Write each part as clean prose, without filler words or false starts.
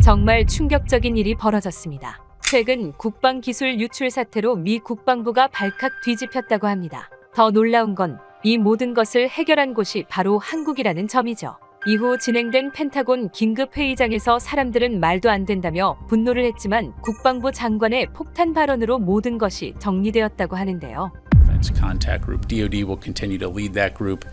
정말 충격적인 일이 벌어졌습니다. 최근 국방기술 유출 사태로 미 국방부가 발칵 뒤집혔다고 합니다. 더 놀라운 건 이 모든 것을 해결한 곳이 바로 한국이라는 점이죠. 이후 진행된 펜타곤 긴급회의장에서 사람들은 말도 안 된다며 분노를 했지만 국방부 장관의 폭탄 발언으로 모든 것이 정리되었다고 하는데요. Defense Contact Group, DoD will continue to lead that group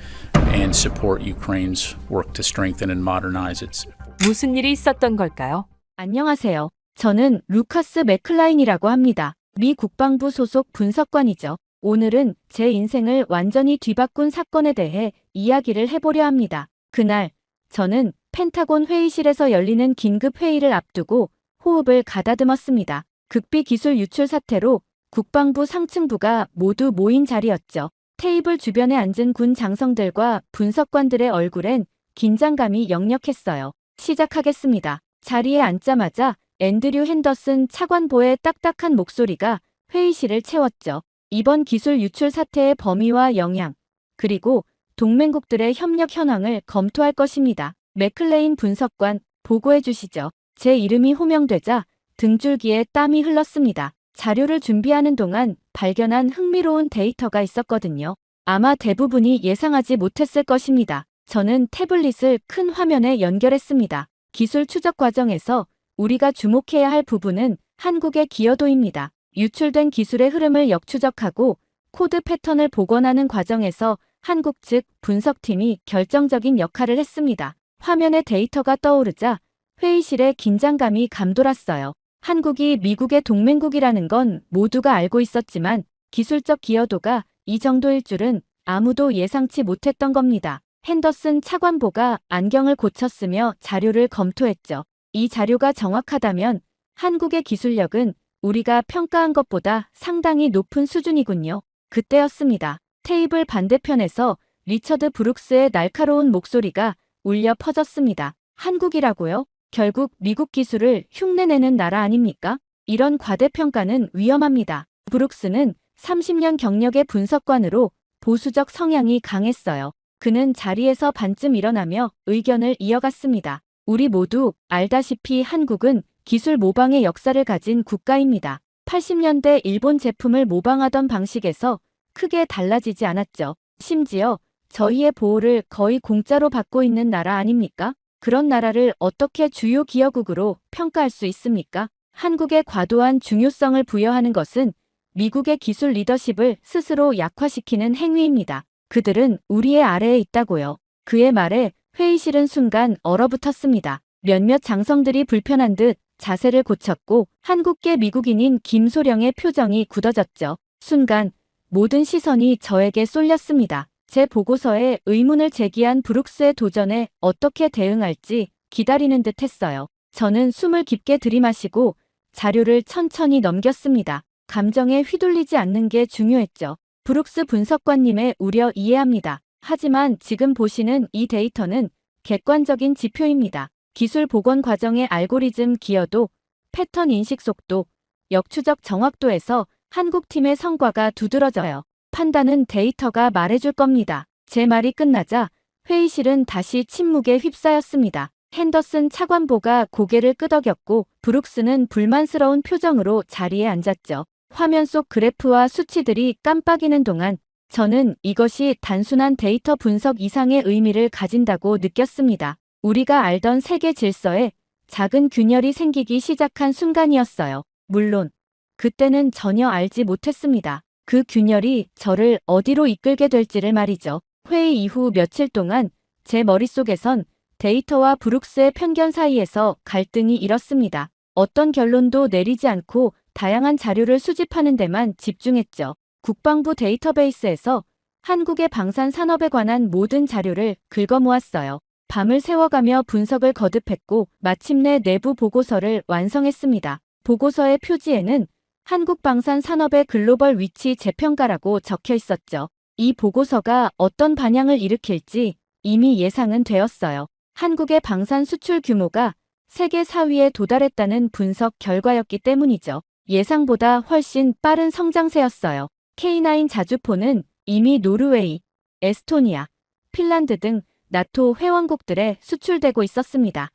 and support Ukraine's work to strengthen and modernize its. 무슨 일이 있었던 걸까요? 안녕하세요. 저는 루카스 맥클라인이라고 합니다. 미 국방부 소속 분석관이죠. 오늘은 제 인생을 완전히 뒤바꾼 사건에 대해 이야기를 해보려 합니다. 그날 저는 펜타곤 회의실에서 열리는 긴급 회의를 앞두고 호흡을 가다듬었습니다. 극비 기술 유출 사태로 국방부 상층부가 모두 모인 자리였죠. 테이블 주변에 앉은 군 장성들과 분석관들의 얼굴엔 긴장감이 역력했어요. 시작하겠습니다. 자리에 앉자마자 앤드류 핸더슨 차관보의 딱딱한 목소리가 회의실을 채웠죠. 이번 기술 유출 사태의 범위와 영향, 그리고 동맹국들의 협력 현황을 검토할 것입니다. 맥클레인 분석관, 보고해 주시죠. 제 이름이 호명되자 등줄기에 땀이 흘렀습니다. 자료를 준비하는 동안 발견한 흥미로운 데이터가 있었거든요. 아마 대부분이 예상하지 못했을 것입니다. 저는 태블릿을 큰 화면에 연결했습니다. 기술 추적 과정에서 우리가 주목해야 할 부분은 한국의 기여도입니다. 유출된 기술의 흐름을 역추적하고 코드 패턴을 복원하는 과정에서 한국 측 분석팀이 결정적인 역할을 했습니다. 화면에 데이터가 떠오르자 회의실에 긴장감이 감돌았어요. 한국이 미국의 동맹국이라는 건 모두가 알고 있었지만 기술적 기여도가 이 정도일 줄은 아무도 예상치 못했던 겁니다. 핸더슨 차관보가 안경을 고쳤으며 자료를 검토했죠. 이 자료가 정확하다면 한국의 기술력은 우리가 평가한 것보다 상당히 높은 수준이군요. 그때였습니다. 테이블 반대편에서 리처드 브룩스의 날카로운 목소리가 울려 퍼졌습니다. 한국이라고요? 결국 미국 기술을 흉내내는 나라 아닙니까? 이런 과대평가는 위험합니다. 브룩스는 30년 경력의 분석관으로 보수적 성향이 강했어요. 그는 자리에서 반쯤 일어나며 의견을 이어갔습니다. 우리 모두 알다시피 한국은 기술 모방의 역사를 가진 국가입니다. 80년대 일본 제품을 모방하던 방식에서 크게 달라지지 않았죠. 심지어 저희의 보호를 거의 공짜로 받고 있는 나라 아닙니까? 그런 나라를 어떻게 주요 기여국으로 평가할 수 있습니까? 한국의 과도한 중요성을 부여하는 것은 미국의 기술 리더십을 스스로 약화시키는 행위입니다. 그들은 우리의 아래에 있다고요. 그의 말에 회의실은 순간 얼어붙었습니다. 몇몇 장성들이 불편한 듯 자세를 고쳤고 한국계 미국인인 김소령의 표정이 굳어졌죠. 순간 모든 시선이 저에게 쏠렸습니다. 제 보고서에 의문을 제기한 브룩스의 도전에 어떻게 대응할지 기다리는 듯 했어요. 저는 숨을 깊게 들이마시고 자료를 천천히 넘겼습니다. 감정에 휘둘리지 않는 게 중요했죠. 브룩스 분석관님의 우려 이해합니다. 하지만 지금 보시는 이 데이터는 객관적인 지표입니다. 기술 복원 과정의 알고리즘 기여도, 패턴 인식 속도, 역추적 정확도에서 한국팀의 성과가 두드러져요. 판단은 데이터가 말해줄 겁니다. 제 말이 끝나자 회의실은 다시 침묵에 휩싸였습니다. 핸더슨 차관보가 고개를 끄덕였고 브룩스는 불만스러운 표정으로 자리에 앉았죠. 화면 속 그래프와 수치들이 깜빡이는 동안 저는 이것이 단순한 데이터 분석 이상의 의미를 가진다고 느꼈습니다. 우리가 알던 세계 질서에 작은 균열이 생기기 시작한 순간이었어요. 물론 그때는 전혀 알지 못했습니다. 그 균열이 저를 어디로 이끌게 될지를 말이죠. 회의 이후 며칠 동안 제 머릿속에선 데이터와 브룩스의 편견 사이에서 갈등이 일었습니다. 어떤 결론도 내리지 않고 다양한 자료를 수집하는 데만 집중했죠. 국방부 데이터베이스에서 한국의 방산 산업에 관한 모든 자료를 긁어모았어요. 밤을 새워가며 분석을 거듭했고 마침내 내부 보고서를 완성했습니다. 보고서의 표지에는 한국 방산 산업의 글로벌 위치 재평가라고 적혀 있었죠. 이 보고서가 어떤 반향을 일으킬지 이미 예상은 되었어요. 한국의 방산 수출 규모가 세계 4위에 도달했다는 분석 결과였기 때문이죠. 예상보다 훨씬 빠른 성장세였어요. K9 자주포는 이미 노르웨이, 에스토니아, 핀란드 등 나토 회원국들에 수출되고 있었습니다.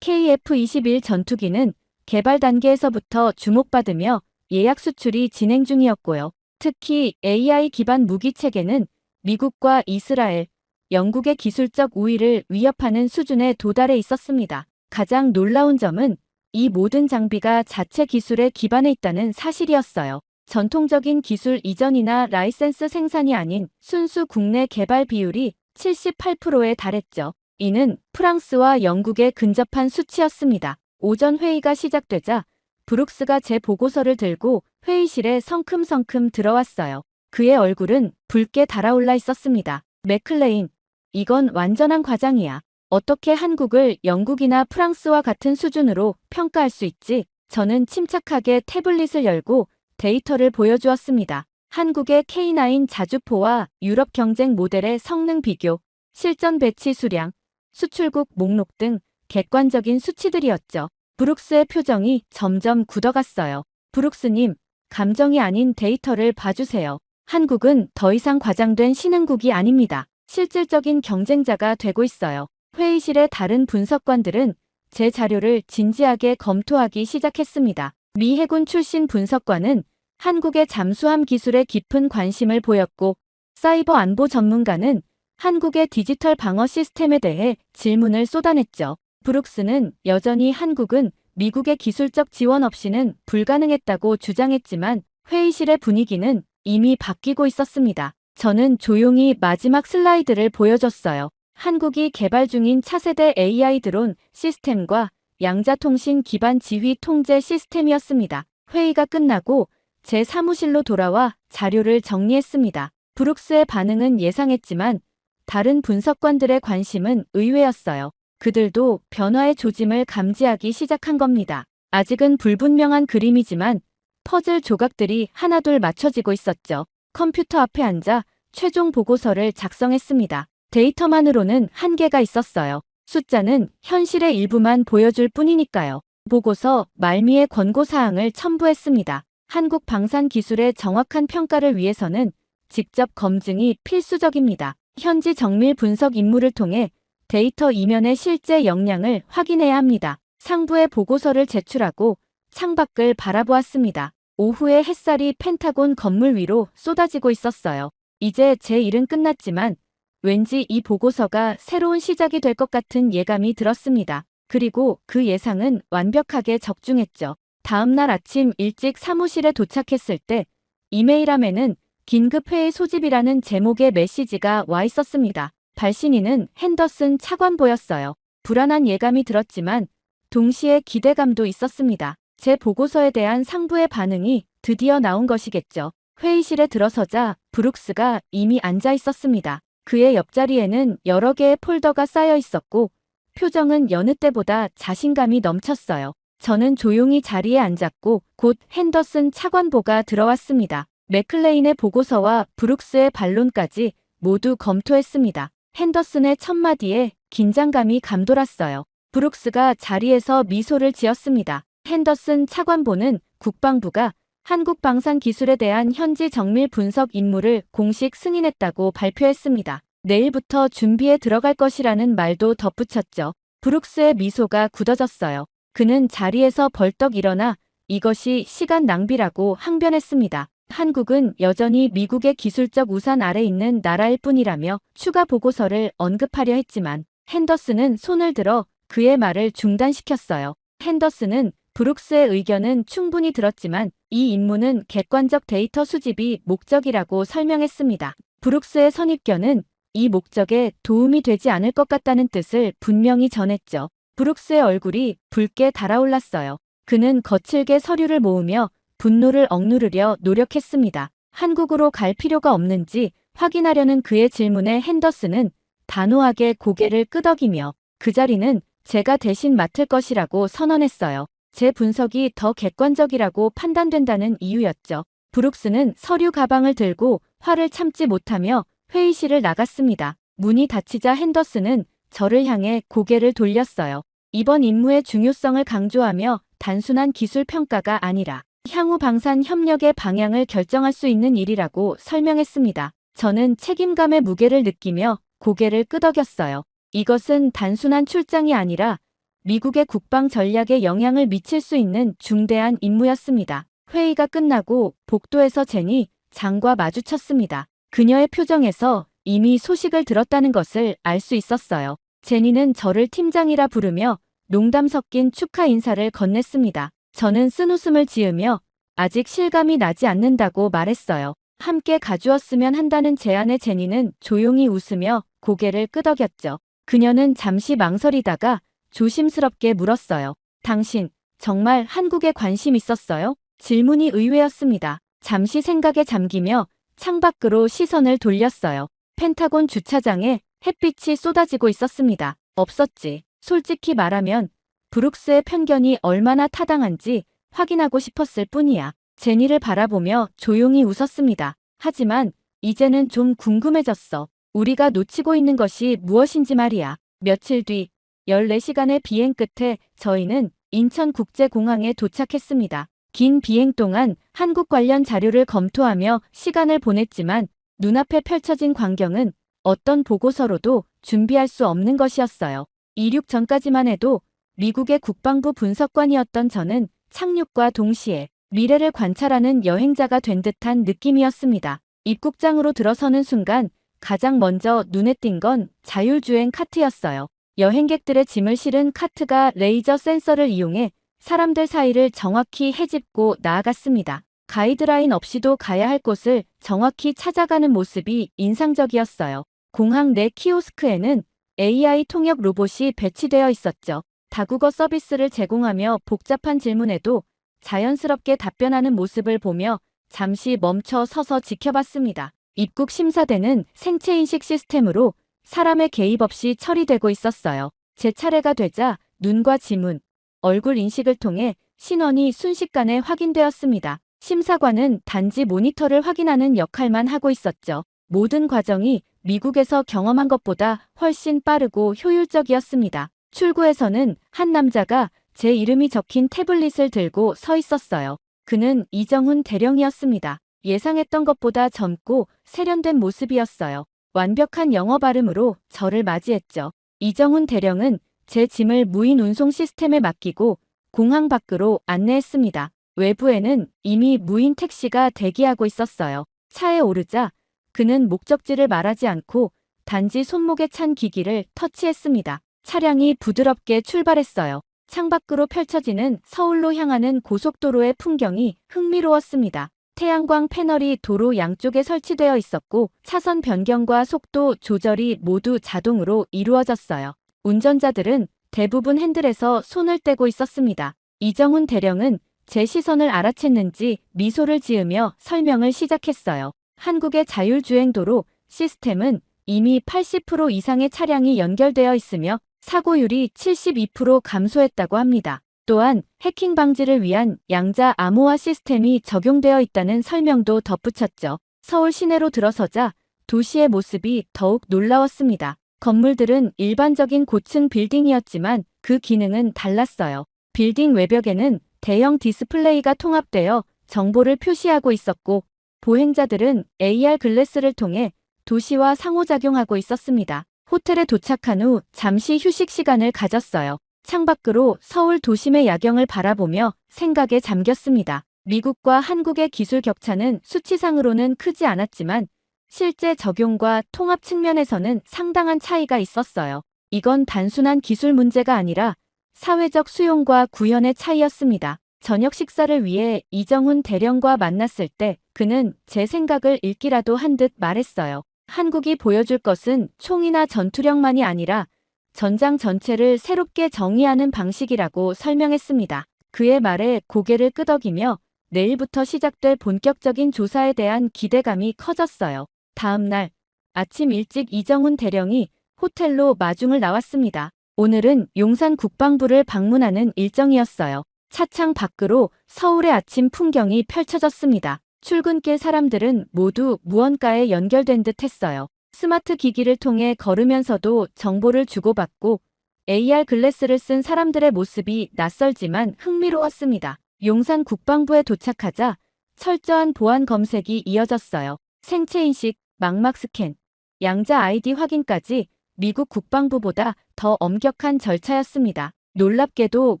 KF-21 전투기는 개발 단계에서부터 주목받으며 예약 수출이 진행 중이었고요. 특히 AI 기반 무기 체계는 미국과 이스라엘, 영국의 기술적 우위를 위협하는 수준에 도달해 있었습니다. 가장 놀라운 점은 이 모든 장비가 자체 기술에 기반해 있다는 사실이었어요. 전통적인 기술 이전이나 라이센스 생산이 아닌 순수 국내 개발 비율이 78%에 달했죠. 이는 프랑스와 영국에 근접한 수치였습니다. 오전 회의가 시작되자 브룩스가 제 보고서를 들고 회의실에 성큼성큼 들어왔어요. 그의 얼굴은 붉게 달아올라 있었습니다. 맥클레인, 이건 완전한 과장이야. 어떻게 한국을 영국이나 프랑스와 같은 수준으로 평가할 수 있지? 저는 침착하게 태블릿을 열고 데이터를 보여주었습니다. 한국의 K9 자주포와 유럽 경쟁 모델의 성능 비교, 실전 배치 수량, 수출국 목록 등 객관적인 수치들이었죠. 브룩스의 표정이 점점 굳어갔어요. 브룩스님, 감정이 아닌 데이터를 봐주세요. 한국은 더 이상 과장된 신흥국이 아닙니다. 실질적인 경쟁자가 되고 있어요. 회의실의 다른 분석관들은 제 자료를 진지하게 검토하기 시작했습니다. 미 해군 출신 분석관은 한국의 잠수함 기술에 깊은 관심을 보였고, 사이버 안보 전문가는 한국의 디지털 방어 시스템에 대해 질문을 쏟아냈죠. 브룩스는 여전히 한국은 미국의 기술적 지원 없이는 불가능했다고 주장했지만 회의실의 분위기는 이미 바뀌고 있었습니다. 저는 조용히 마지막 슬라이드를 보여줬어요. 한국이 개발 중인 차세대 AI 드론 시스템과 양자통신 기반 지휘 통제 시스템이었습니다. 회의가 끝나고 제 사무실로 돌아와 자료를 정리했습니다. 브룩스의 반응은 예상했지만 다른 분석관들의 관심은 의외였어요. 그들도 변화의 조짐을 감지하기 시작한 겁니다. 아직은 불분명한 그림이지만 퍼즐 조각들이 하나둘 맞춰지고 있었죠. 컴퓨터 앞에 앉아 최종 보고서를 작성했습니다. 데이터만으로는 한계가 있었어요. 숫자는 현실의 일부만 보여줄 뿐이니까요. 보고서 말미에 권고사항을 첨부했습니다. 한국 방산 기술의 정확한 평가를 위해서는 직접 검증이 필수적입니다. 현지 정밀 분석 임무를 통해 데이터 이면의 실제 역량을 확인해야 합니다. 상부에 보고서를 제출하고 창밖을 바라보았습니다. 오후에 햇살이 펜타곤 건물 위로 쏟아지고 있었어요. 이제 제 일은 끝났지만 왠지 이 보고서가 새로운 시작이 될 것 같은 예감이 들었습니다. 그리고 그 예상은 완벽하게 적중했죠. 다음 날 아침 일찍 사무실에 도착했을 때 이메일함에는 긴급회의 소집이라는 제목의 메시지가 와 있었습니다. 발신인은 핸더슨 차관보였어요. 불안한 예감이 들었지만 동시에 기대감도 있었습니다. 제 보고서에 대한 상부의 반응이 드디어 나온 것이겠죠. 회의실에 들어서자 브룩스가 이미 앉아 있었습니다. 그의 옆자리에는 여러 개의 폴더가 쌓여 있었고 표정은 여느 때보다 자신감이 넘쳤어요. 저는 조용히 자리에 앉았고 곧 핸더슨 차관보가 들어왔습니다. 맥클레인의 보고서와 브룩스의 반론까지 모두 검토했습니다. 핸더슨의 첫마디에 긴장감이 감돌았어요. 브룩스가 자리에서 미소를 지었습니다. 핸더슨 차관보는 국방부가 한국 방산 기술에 대한 현지 정밀 분석 임무를 공식 승인했다고 발표했습니다. 내일부터 준비에 들어갈 것이라는 말도 덧붙였죠. 브룩스의 미소가 굳어졌어요. 그는 자리에서 벌떡 일어나 이것이 시간 낭비라고 항변했습니다. 한국은 여전히 미국의 기술적 우산 아래 있는 나라일 뿐이라며 추가 보고서를 언급하려 했지만 핸더슨은 손을 들어 그의 말을 중단시켰어요. 핸더슨은 브룩스의 의견은 충분히 들었지만 이 임무는 객관적 데이터 수집이 목적이라고 설명했습니다. 브룩스의 선입견은 이 목적에 도움이 되지 않을 것 같다는 뜻을 분명히 전했죠. 브룩스의 얼굴이 붉게 달아올랐어요. 그는 거칠게 서류를 모으며 분노를 억누르려 노력했습니다. 한국으로 갈 필요가 없는지 확인하려는 그의 질문에 핸더슨은 단호하게 고개를 끄덕이며 그 자리는 제가 대신 맡을 것이라고 선언했어요. 제 분석이 더 객관적이라고 판단된다는 이유였죠. 브룩스는 서류 가방을 들고 화를 참지 못하며 회의실을 나갔습니다. 문이 닫히자 핸더슨은 저를 향해 고개를 돌렸어요. 이번 임무의 중요성을 강조하며 단순한 기술 평가가 아니라 향후 방산 협력의 방향을 결정할 수 있는 일이라고 설명했습니다. 저는 책임감의 무게를 느끼며 고개를 끄덕였어요. 이것은 단순한 출장이 아니라 미국의 국방 전략에 영향을 미칠 수 있는 중대한 임무였습니다. 회의가 끝나고 복도에서 제니 장과 마주쳤습니다. 그녀의 표정에서 이미 소식을 들었다는 것을 알 수 있었어요. 제니는 저를 팀장이라 부르며 농담 섞인 축하 인사를 건넸습니다. 저는 쓴웃음을 지으며 아직 실감이 나지 않는다고 말했어요. 함께 가주었으면 한다는 제안에 제니는 조용히 웃으며 고개를 끄덕였죠. 그녀는 잠시 망설이다가 조심스럽게 물었어요. 당신 정말 한국에 관심 있었어요? 질문이 의외였습니다. 잠시 생각에 잠기며 창밖으로 시선을 돌렸어요. 펜타곤 주차장에 햇빛이 쏟아지고 있었습니다. 없었지. 솔직히 말하면 브룩스의 편견이 얼마나 타당한지 확인하고 싶었을 뿐이야. 제니를 바라보며 조용히 웃었습니다. 하지만 이제는 좀 궁금해졌어. 우리가 놓치고 있는 것이 무엇인지 말이야. 며칠 뒤 14시간의 비행 끝에 저희는 인천국제공항에 도착했습니다. 긴 비행 동안 한국 관련 자료를 검토하며 시간을 보냈지만 눈앞에 펼쳐진 광경은 어떤 보고서로도 준비할 수 없는 것이었어요. 이륙 전까지만 해도 미국의 국방부 분석관이었던 저는 착륙과 동시에 미래를 관찰하는 여행자가 된 듯한 느낌이었습니다. 입국장으로 들어서는 순간 가장 먼저 눈에 띈 건 자율주행 카트였어요. 여행객들의 짐을 실은 카트가 레이저 센서를 이용해 사람들 사이를 정확히 헤집고 나아갔습니다. 가이드라인 없이도 가야 할 곳을 정확히 찾아가는 모습이 인상적이었어요. 공항 내 키오스크에는 AI 통역 로봇이 배치되어 있었죠. 다국어 서비스를 제공하며 복잡한 질문에도 자연스럽게 답변하는 모습을 보며 잠시 멈춰 서서 지켜봤습니다. 입국 심사대는 생체인식 시스템으로 사람의 개입 없이 처리되고 있었어요. 제 차례가 되자 눈과 지문, 얼굴 인식을 통해 신원이 순식간에 확인되었습니다. 심사관은 단지 모니터를 확인하는 역할만 하고 있었죠. 모든 과정이 미국에서 경험한 것보다 훨씬 빠르고 효율적이었습니다. 출구에서는 한 남자가 제 이름이 적힌 태블릿을 들고 서 있었어요. 그는 이정훈 대령이었습니다. 예상했던 것보다 젊고 세련된 모습이었어요. 완벽한 영어 발음으로 저를 맞이했죠. 이정훈 대령은 제 짐을 무인 운송 시스템에 맡기고 공항 밖으로 안내했습니다. 외부에는 이미 무인 택시가 대기하고 있었어요. 차에 오르자 그는 목적지를 말하지 않고 단지 손목에 찬 기기를 터치했습니다. 차량이 부드럽게 출발했어요. 창밖으로 펼쳐지는 서울로 향하는 고속도로의 풍경이 흥미로웠습니다. 태양광 패널이 도로 양쪽에 설치되어 있었고 차선 변경과 속도 조절이 모두 자동으로 이루어졌어요. 운전자들은 대부분 핸들에서 손을 떼고 있었습니다. 이정훈 대령은 제 시선을 알아챘는지 미소를 지으며 설명을 시작했어요. 한국의 자율주행도로 시스템은 이미 80% 이상의 차량이 연결되어 있으며 사고율이 72% 감소했다고 합니다. 또한 해킹 방지를 위한 양자 암호화 시스템이 적용되어 있다는 설명도 덧붙였죠. 서울 시내로 들어서자 도시의 모습이 더욱 놀라웠습니다. 건물들은 일반적인 고층 빌딩이었지만 그 기능은 달랐어요. 빌딩 외벽에는 대형 디스플레이가 통합되어 정보를 표시하고 있었고 보행자들은 AR 글래스를 통해 도시와 상호작용하고 있었습니다. 호텔에 도착한 후 잠시 휴식 시간을 가졌어요. 창밖으로 서울 도심의 야경을 바라보며 생각에 잠겼습니다. 미국과 한국의 기술 격차는 수치상으로는 크지 않았지만 실제 적용과 통합 측면에서는 상당한 차이가 있었어요. 이건 단순한 기술 문제가 아니라 사회적 수용과 구현의 차이였습니다. 저녁 식사를 위해 이정훈 대령과 만났을 때 그는 제 생각을 읽기라도 한 듯 말했어요. 한국이 보여줄 것은 총이나 전투력만이 아니라 전장 전체를 새롭게 정의하는 방식이라고 설명했습니다. 그의 말에 고개를 끄덕이며 내일부터 시작될 본격적인 조사에 대한 기대감이 커졌어요. 다음 날 아침 일찍 이정훈 대령이 호텔로 마중을 나왔습니다. 오늘은 용산 국방부를 방문하는 일정이었어요. 차창 밖으로 서울의 아침 풍경이 펼쳐졌습니다. 출근길 사람들은 모두 무언가에 연결된 듯 했어요. 스마트 기기를 통해 걸으면서도 정보를 주고받고 AR 글래스를 쓴 사람들의 모습이 낯설지만 흥미로웠습니다. 용산 국방부에 도착하자 철저한 보안 검색이 이어졌어요. 생체인식, 망막 스캔, 양자 아이디 확인까지 미국 국방부보다 더 엄격한 절차였습니다. 놀랍게도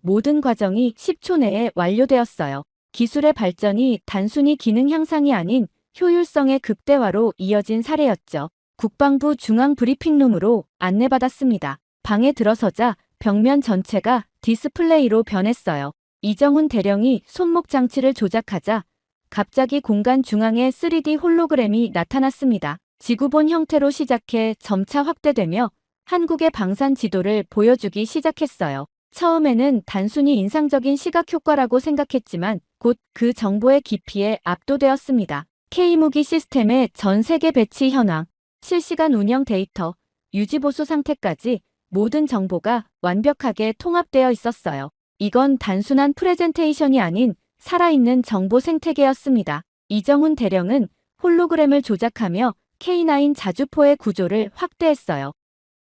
모든 과정이 10초 내에 완료되었어요. 기술의 발전이 단순히 기능 향상이 아닌 효율성의 극대화로 이어진 사례였죠. 국방부 중앙 브리핑룸으로 안내받았습니다. 방에 들어서자 벽면 전체가 디스플레이로 변했어요. 이정훈 대령이 손목 장치를 조작하자 갑자기 공간 중앙에 3D 홀로그램이 나타났습니다. 지구본 형태로 시작해 점차 확대되며 한국의 방산 지도를 보여주기 시작했어요. 처음에는 단순히 인상적인 시각 효과라고 생각했지만 곧 그 정보의 깊이에 압도되었습니다. K무기 시스템의 전 세계 배치 현황, 실시간 운영 데이터, 유지보수 상태까지 모든 정보가 완벽하게 통합되어 있었어요. 이건 단순한 프레젠테이션이 아닌 살아있는 정보 생태계였습니다. 이정훈 대령은 홀로그램을 조작하며 K9 자주포의 구조를 확대했어요.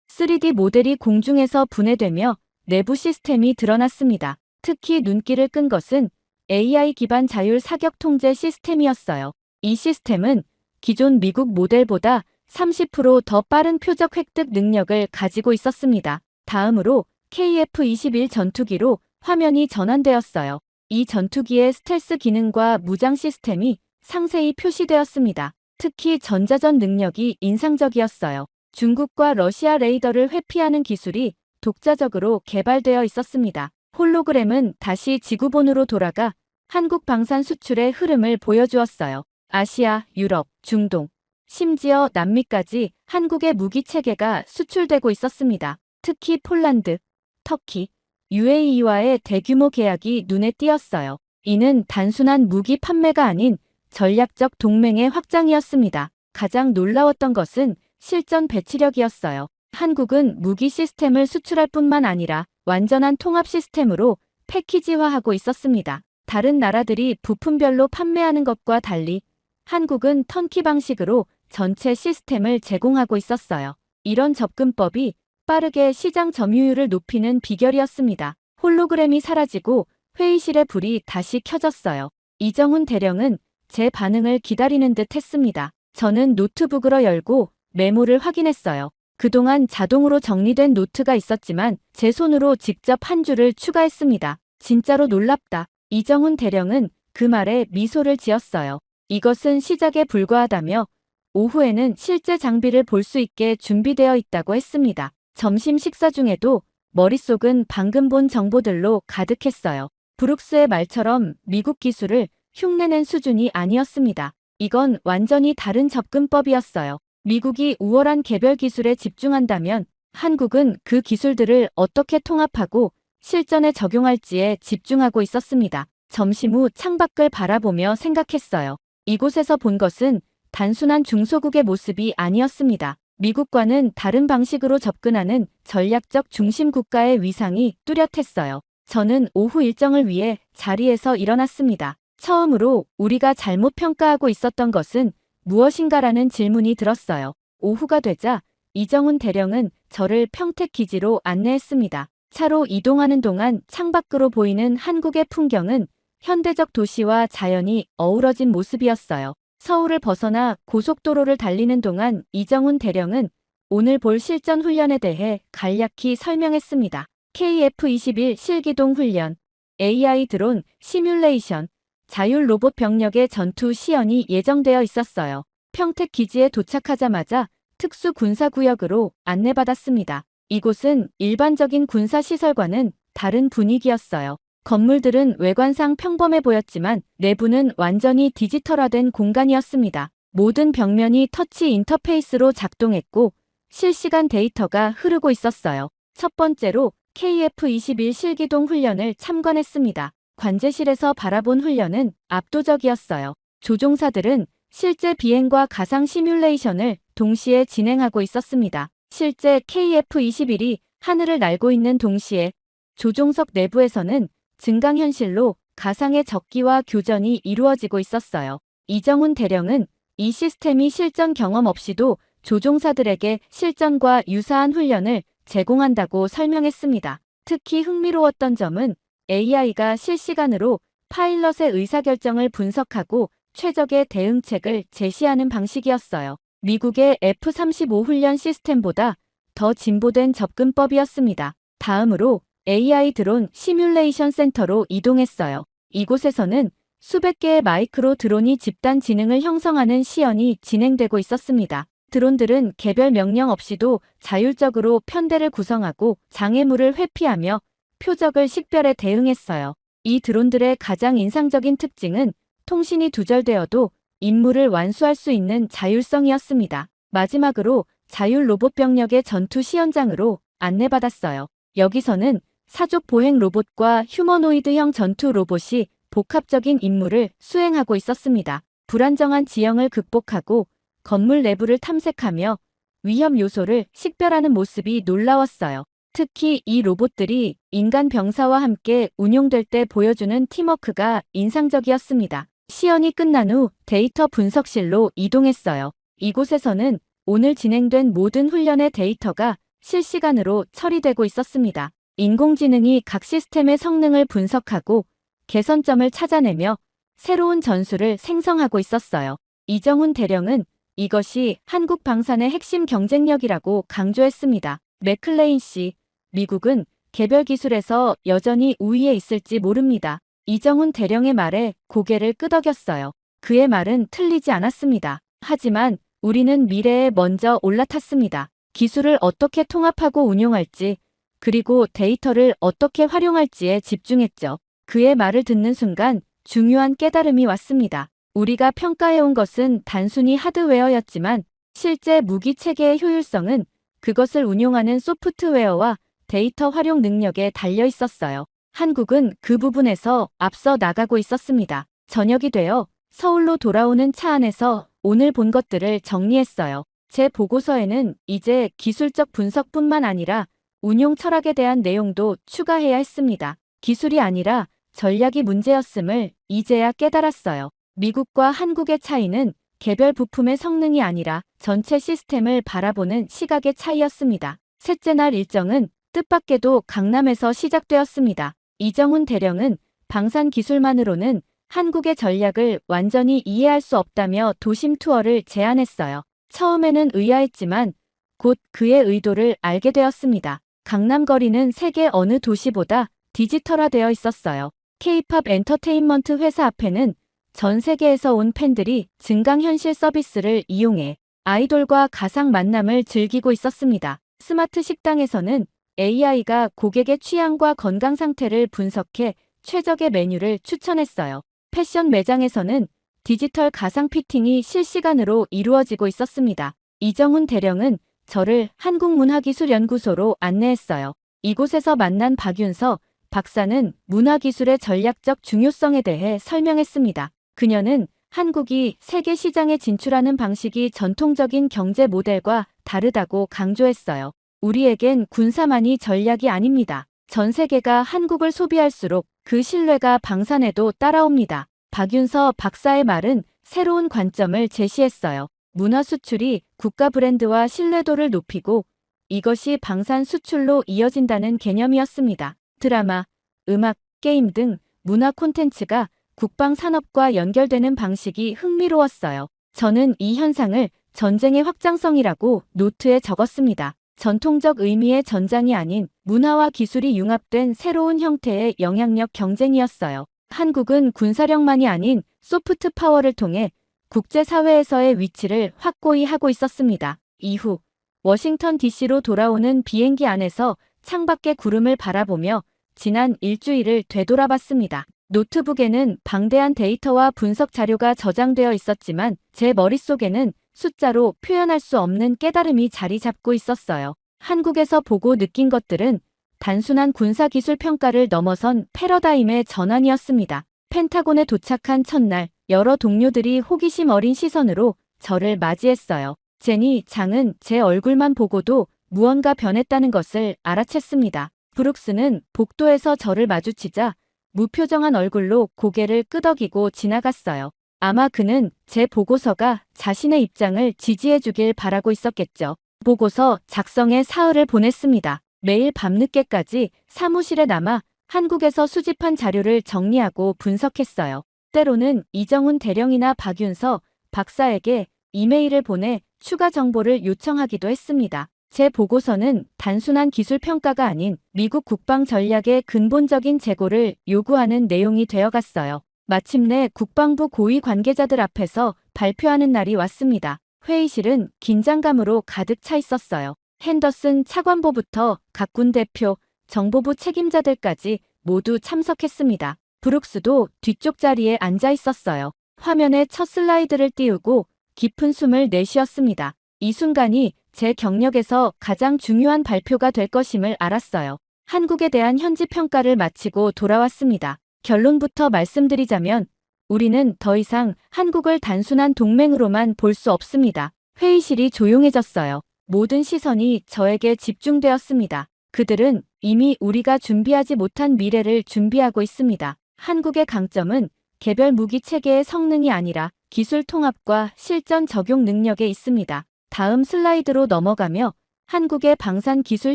3D 모델이 공중에서 분해되며 내부 시스템이 드러났습니다. 특히 눈길을 끈 것은 AI 기반 자율 사격 통제 시스템이었어요. 이 시스템은 기존 미국 모델보다 30% 더 빠른 표적 획득 능력을 가지고 있었습니다. 다음으로 KF-21 전투기로 화면이 전환되었어요. 이 전투기의 스텔스 기능과 무장 시스템이 상세히 표시되었습니다. 특히 전자전 능력이 인상적이었어요. 중국과 러시아 레이더를 회피하는 기술이 독자적으로 개발되어 있었습니다. 홀로그램은 다시 지구본으로 돌아가 한국 방산 수출의 흐름을 보여주었어요. 아시아, 유럽, 중동, 심지어 남미까지 한국의 무기 체계가 수출되고 있었습니다. 특히 폴란드, 터키, UAE와의 대규모 계약이 눈에 띄었어요. 이는 단순한 무기 판매가 아닌 전략적 동맹의 확장이었습니다. 가장 놀라웠던 것은 실전 배치력이었어요. 한국은 무기 시스템을 수출할 뿐만 아니라 완전한 통합 시스템으로 패키지화하고 있었습니다. 다른 나라들이 부품별로 판매하는 것과 달리 한국은 턴키 방식으로 전체 시스템을 제공하고 있었어요. 이런 접근법이 빠르게 시장 점유율을 높이는 비결이었습니다. 홀로그램이 사라지고 회의실의 불이 다시 켜졌어요. 이정훈 대령은 제 반응을 기다리는 듯 했습니다. 저는 노트북으로 열고 메모를 확인했어요. 그동안 자동으로 정리된 노트가 있었지만 제 손으로 직접 한 줄을 추가했습니다. 진짜로 놀랍다. 이정훈 대령은 그 말에 미소를 지었어요. 이것은 시작에 불과하다며 오후에는 실제 장비를 볼 수 있게 준비되어 있다고 했습니다. 점심 식사 중에도 머릿속은 방금 본 정보들로 가득했어요. 브룩스의 말처럼 미국 기술을 흉내낸 수준이 아니었습니다. 이건 완전히 다른 접근법이었어요. 미국이 우월한 개별 기술에 집중한다면 한국은 그 기술들을 어떻게 통합하고 실전에 적용할지에 집중하고 있었습니다. 점심 후 창밖을 바라보며 생각했어요. 이곳에서 본 것은 단순한 중소국의 모습이 아니었습니다. 미국과는 다른 방식으로 접근하는 전략적 중심 국가의 위상이 뚜렷했어요. 저는 오후 일정을 위해 자리에서 일어났습니다. 처음으로 우리가 잘못 평가하고 있었던 것은 무엇인가라는 질문이 들었어요. 오후가 되자 이정훈 대령은 저를 평택 기지로 안내했습니다. 차로 이동하는 동안 창밖으로 보이는 한국의 풍경은 현대적 도시와 자연이 어우러진 모습이었어요. 서울을 벗어나 고속도로를 달리는 동안 이정훈 대령은 오늘 볼 실전 훈련에 대해 간략히 설명했습니다. KF-21 실기동 훈련, AI 드론 시뮬레이션, 자율 로봇 병력의 전투 시연이 예정되어 있었어요. 평택 기지에 도착하자마자 특수 군사구역으로 안내받았습니다. 이곳은 일반적인 군사시설과는 다른 분위기였어요. 건물들은 외관상 평범해 보였지만 내부는 완전히 디지털화된 공간이었습니다. 모든 벽면이 터치 인터페이스로 작동했고 실시간 데이터가 흐르고 있었어요. 첫 번째로 KF-21 실기동 훈련을 참관했습니다. 관제실에서 바라본 훈련은 압도적이었어요. 조종사들은 실제 비행과 가상 시뮬레이션을 동시에 진행하고 있었습니다. 실제 KF-21이 하늘을 날고 있는 동시에 조종석 내부에서는 증강현실로 가상의 적기와 교전이 이루어지고 있었어요. 이정훈 대령은 이 시스템이 실전 경험 없이도 조종사들에게 실전과 유사한 훈련을 제공한다고 설명했습니다. 특히 흥미로웠던 점은 AI가 실시간으로 파일럿의 의사결정을 분석하고 최적의 대응책을 제시하는 방식이었어요. 미국의 F-35 훈련 시스템보다 더 진보된 접근법이었습니다. 다음으로 AI 드론 시뮬레이션 센터로 이동했어요. 이곳에서는 수백 개의 마이크로 드론이 집단 지능을 형성하는 시연이 진행되고 있었습니다. 드론들은 개별 명령 없이도 자율적으로 편대를 구성하고 장애물을 회피하며 표적을 식별해 대응했어요. 이 드론들의 가장 인상적인 특징은 통신이 두절되어도 임무를 완수할 수 있는 자율성이었습니다. 마지막으로 자율 로봇 병력의 전투 시연장으로 안내받았어요. 여기서는 사족 보행 로봇과 휴머노이드형 전투 로봇이 복합적인 임무를 수행하고 있었습니다. 불안정한 지형을 극복하고 건물 내부를 탐색하며 위험 요소를 식별하는 모습이 놀라웠어요. 특히 이 로봇들이 인간 병사와 함께 운용될 때 보여주는 팀워크가 인상적이었습니다. 시연이 끝난 후 데이터 분석실로 이동했어요. 이곳에서는 오늘 진행된 모든 훈련의 데이터가 실시간으로 처리되고 있었습니다. 인공지능이 각 시스템의 성능을 분석하고 개선점을 찾아내며 새로운 전술을 생성하고 있었어요. 이정훈 대령은 이것이 한국 방산의 핵심 경쟁력이라고 강조했습니다. 맥클레인 씨, 미국은 개별 기술에서 여전히 우위에 있을지 모릅니다. 이정훈 대령의 말에 고개를 끄덕였어요. 그의 말은 틀리지 않았습니다. 하지만 우리는 미래에 먼저 올라탔습니다. 기술을 어떻게 통합하고 운용할지, 그리고 데이터를 어떻게 활용할지에 집중했죠. 그의 말을 듣는 순간 중요한 깨달음이 왔습니다. 우리가 평가해온 것은 단순히 하드웨어였지만 실제 무기 체계의 효율성은 그것을 운용하는 소프트웨어와 데이터 활용 능력에 달려 있었어요. 한국은 그 부분에서 앞서 나가고 있었습니다. 저녁이 되어 서울로 돌아오는 차 안에서 오늘 본 것들을 정리했어요. 제 보고서에는 이제 기술적 분석뿐만 아니라 운용 철학에 대한 내용도 추가해야 했습니다. 기술이 아니라 전략이 문제였음을 이제야 깨달았어요. 미국과 한국의 차이는 개별 부품의 성능이 아니라 전체 시스템을 바라보는 시각의 차이였습니다. 셋째 날 일정은 뜻밖에도 강남에서 시작되었습니다. 이정훈 대령은 방산 기술만으로는 한국의 전략을 완전히 이해할 수 없다며 도심 투어를 제안했어요. 처음에는 의아했지만 곧 그의 의도를 알게 되었습니다. 강남 거리는 세계 어느 도시보다 디지털화되어 있었어요. K-팝 엔터테인먼트 회사 앞에는 전 세계에서 온 팬들이 증강현실 서비스를 이용해 아이돌과 가상 만남을 즐기고 있었습니다. 스마트 식당에서는 AI가 고객의 취향과 건강 상태를 분석해 최적의 메뉴를 추천했어요. 패션 매장에서는 디지털 가상 피팅이 실시간으로 이루어지고 있었습니다. 이정훈 대령은 저를 한국문화기술연구소로 안내했어요. 이곳에서 만난 박윤서 박사는 문화기술의 전략적 중요성에 대해 설명했습니다. 그녀는 한국이 세계 시장에 진출하는 방식이 전통적인 경제 모델과 다르다고 강조했어요. 우리에겐 군사만이 전략이 아닙니다. 전 세계가 한국을 소비할수록 그 신뢰가 방산에도 따라옵니다. 박윤서 박사의 말은 새로운 관점을 제시했어요. 문화 수출이 국가 브랜드와 신뢰도를 높이고 이것이 방산 수출로 이어진다는 개념이었습니다. 드라마, 음악, 게임 등 문화 콘텐츠가 국방 산업과 연결되는 방식이 흥미로웠어요. 저는 이 현상을 전쟁의 확장성이라고 노트에 적었습니다. 전통적 의미의 전장이 아닌 문화와 기술이 융합된 새로운 형태의 영향력 경쟁이었어요. 한국은 군사력만이 아닌 소프트 파워를 통해 국제사회에서의 위치를 확고히 하고 있었습니다. 이후 워싱턴 DC로 돌아오는 비행기 안에서 창밖의 구름을 바라보며 지난 일주일을 되돌아봤습니다. 노트북에는 방대한 데이터와 분석 자료가 저장되어 있었지만 제 머릿속에는 숫자로 표현할 수 없는 깨달음이 자리 잡고 있었어요. 한국에서 보고 느낀 것들은 단순한 군사기술 평가를 넘어선 패러다임의 전환이었습니다. 펜타곤에 도착한 첫날, 여러 동료들이 호기심 어린 시선으로 저를 맞이했어요. 제니 장은 제 얼굴만 보고도 무언가 변했다는 것을 알아챘습니다. 브룩스는 복도에서 저를 마주치자 무표정한 얼굴로 고개를 끄덕이고 지나갔어요. 아마 그는 제 보고서가 자신의 입장을 지지해주길 바라고 있었겠죠. 보고서 작성에 사흘을 보냈습니다. 매일 밤늦게까지 사무실에 남아 한국에서 수집한 자료를 정리하고 분석했어요. 때로는 이정훈 대령이나 박윤서 박사에게 이메일을 보내 추가 정보를 요청하기도 했습니다. 제 보고서는 단순한 기술 평가가 아닌 미국 국방 전략의 근본적인 재고를 요구하는 내용이 되어갔어요. 마침내 국방부 고위 관계자들 앞에서 발표하는 날이 왔습니다. 회의실은 긴장감으로 가득 차 있었어요. 핸더슨 차관보부터 각군 대표, 정보부 책임자들까지 모두 참석했습니다. 브룩스도 뒤쪽 자리에 앉아 있었어요. 화면에 첫 슬라이드를 띄우고 깊은 숨을 내쉬었습니다. 이 순간이 제 경력에서 가장 중요한 발표가 될 것임을 알았어요. 한국에 대한 현지 평가를 마치고 돌아왔습니다. 결론부터 말씀드리자면 우리는 더 이상 한국을 단순한 동맹으로만 볼 수 없습니다. 회의실이 조용해졌어요. 모든 시선이 저에게 집중되었습니다. 그들은 이미 우리가 준비하지 못한 미래를 준비하고 있습니다. 한국의 강점은 개별 무기 체계의 성능이 아니라 기술 통합과 실전 적용 능력에 있습니다. 다음 슬라이드로 넘어가며 한국의 방산 기술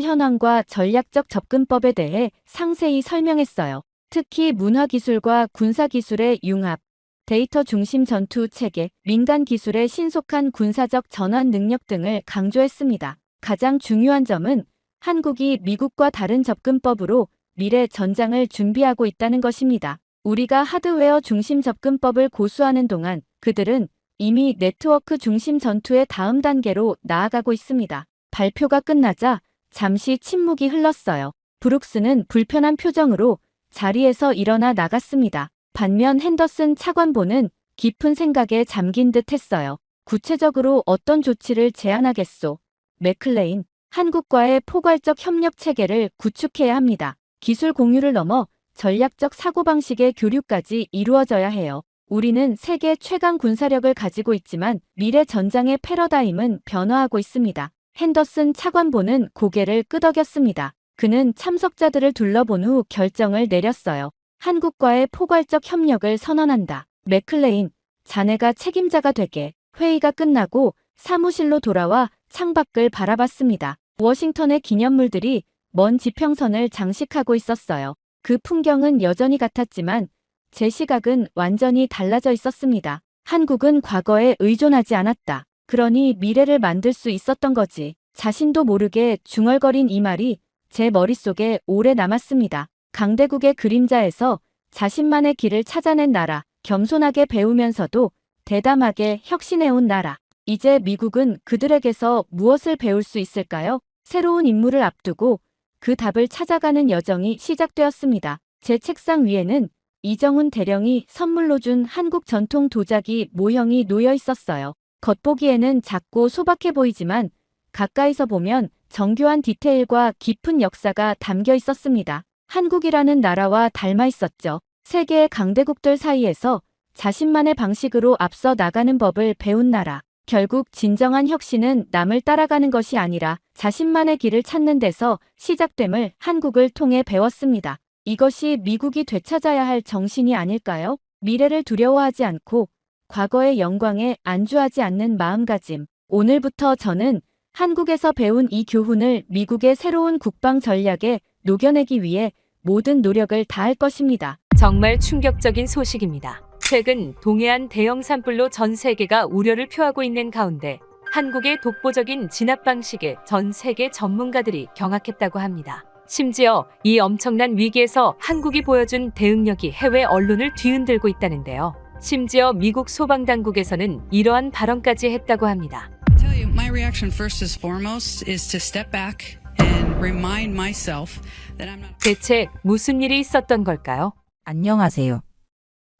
현황과 전략적 접근법에 대해 상세히 설명했어요. 특히 문화 기술과 군사 기술의 융합, 데이터 중심 전투 체계, 민간 기술의 신속한 군사적 전환 능력 등을 강조했습니다. 가장 중요한 점은 한국이 미국과 다른 접근법으로 미래 전장을 준비하고 있다는 것입니다. 우리가 하드웨어 중심 접근법을 고수하는 동안 그들은 이미 네트워크 중심 전투의 다음 단계로 나아가고 있습니다. 발표가 끝나자 잠시 침묵이 흘렀어요. 브룩스는 불편한 표정으로 자리에서 일어나 나갔습니다. 반면 핸더슨 차관보는 깊은 생각에 잠긴 듯 했어요. 구체적으로 어떤 조치를 제안하겠소? 맥클레인, 한국과의 포괄적 협력 체계를 구축해야 합니다. 기술 공유를 넘어 전략적 사고방식의 교류까지 이루어져야 해요. 우리는 세계 최강 군사력을 가지고 있지만 미래 전장의 패러다임은 변화하고 있습니다. 핸더슨 차관보는 고개를 끄덕였습니다. 그는 참석자들을 둘러본 후 결정을 내렸어요. 한국과의 포괄적 협력을 선언한다. 맥클레인, 자네가 책임자가 되게. 회의가 끝나고 사무실로 돌아와 창밖을 바라봤습니다. 워싱턴의 기념물들이 먼 지평선을 장식하고 있었어요. 그 풍경은 여전히 같았지만 제 시각은 완전히 달라져 있었습니다. 한국은 과거에 의존하지 않았다. 그러니 미래를 만들 수 있었던 거지. 자신도 모르게 중얼거린 이 말이 제 머릿속에 오래 남았습니다. 강대국의 그림자에서 자신만의 길을 찾아낸 나라, 겸손하게 배우면서도 대담하게 혁신해온 나라. 이제 미국은 그들에게서 무엇을 배울 수 있을까요? 새로운 임무를 앞두고 그 답을 찾아가는 여정이 시작되었습니다. 제 책상 위에는 이정훈 대령이 선물로 준 한국 전통 도자기 모형이 놓여 있었어요. 겉보기에는 작고 소박해 보이지만 가까이서 보면 정교한 디테일과 깊은 역사가 담겨 있었습니다. 한국이라는 나라와 닮아 있었죠. 세계의 강대국들 사이에서 자신만의 방식으로 앞서 나가는 법을 배운 나라. 결국 진정한 혁신은 남을 따라가는 것이 아니라 자신만의 길을 찾는 데서 시작됨을 한국을 통해 배웠습니다. 이것이 미국이 되찾아야 할 정신이 아닐까요? 미래를 두려워하지 않고 과거의 영광에 안주하지 않는 마음가짐. 오늘부터 저는 한국에서 배운 이 교훈을 미국의 새로운 국방 전략에 녹여내기 위해 모든 노력을 다할 것입니다. 정말 충격적인 소식입니다. 최근 동해안 대형 산불로 전 세계가 우려를 표하고 있는 가운데 한국의 독보적인 진압 방식에 전 세계 전문가들이 경악했다고 합니다. 심지어 이 엄청난 위기에서 한국이 보여준 대응력이 해외 언론을 뒤흔들고 있다는데요. 심지어 미국 소방당국에서는 이러한 발언까지 했다고 합니다. tell you, my reaction first and foremost is to step back and remind myself that I'm not. 대체 무슨 일이 있었던 걸까요? 안녕하세요.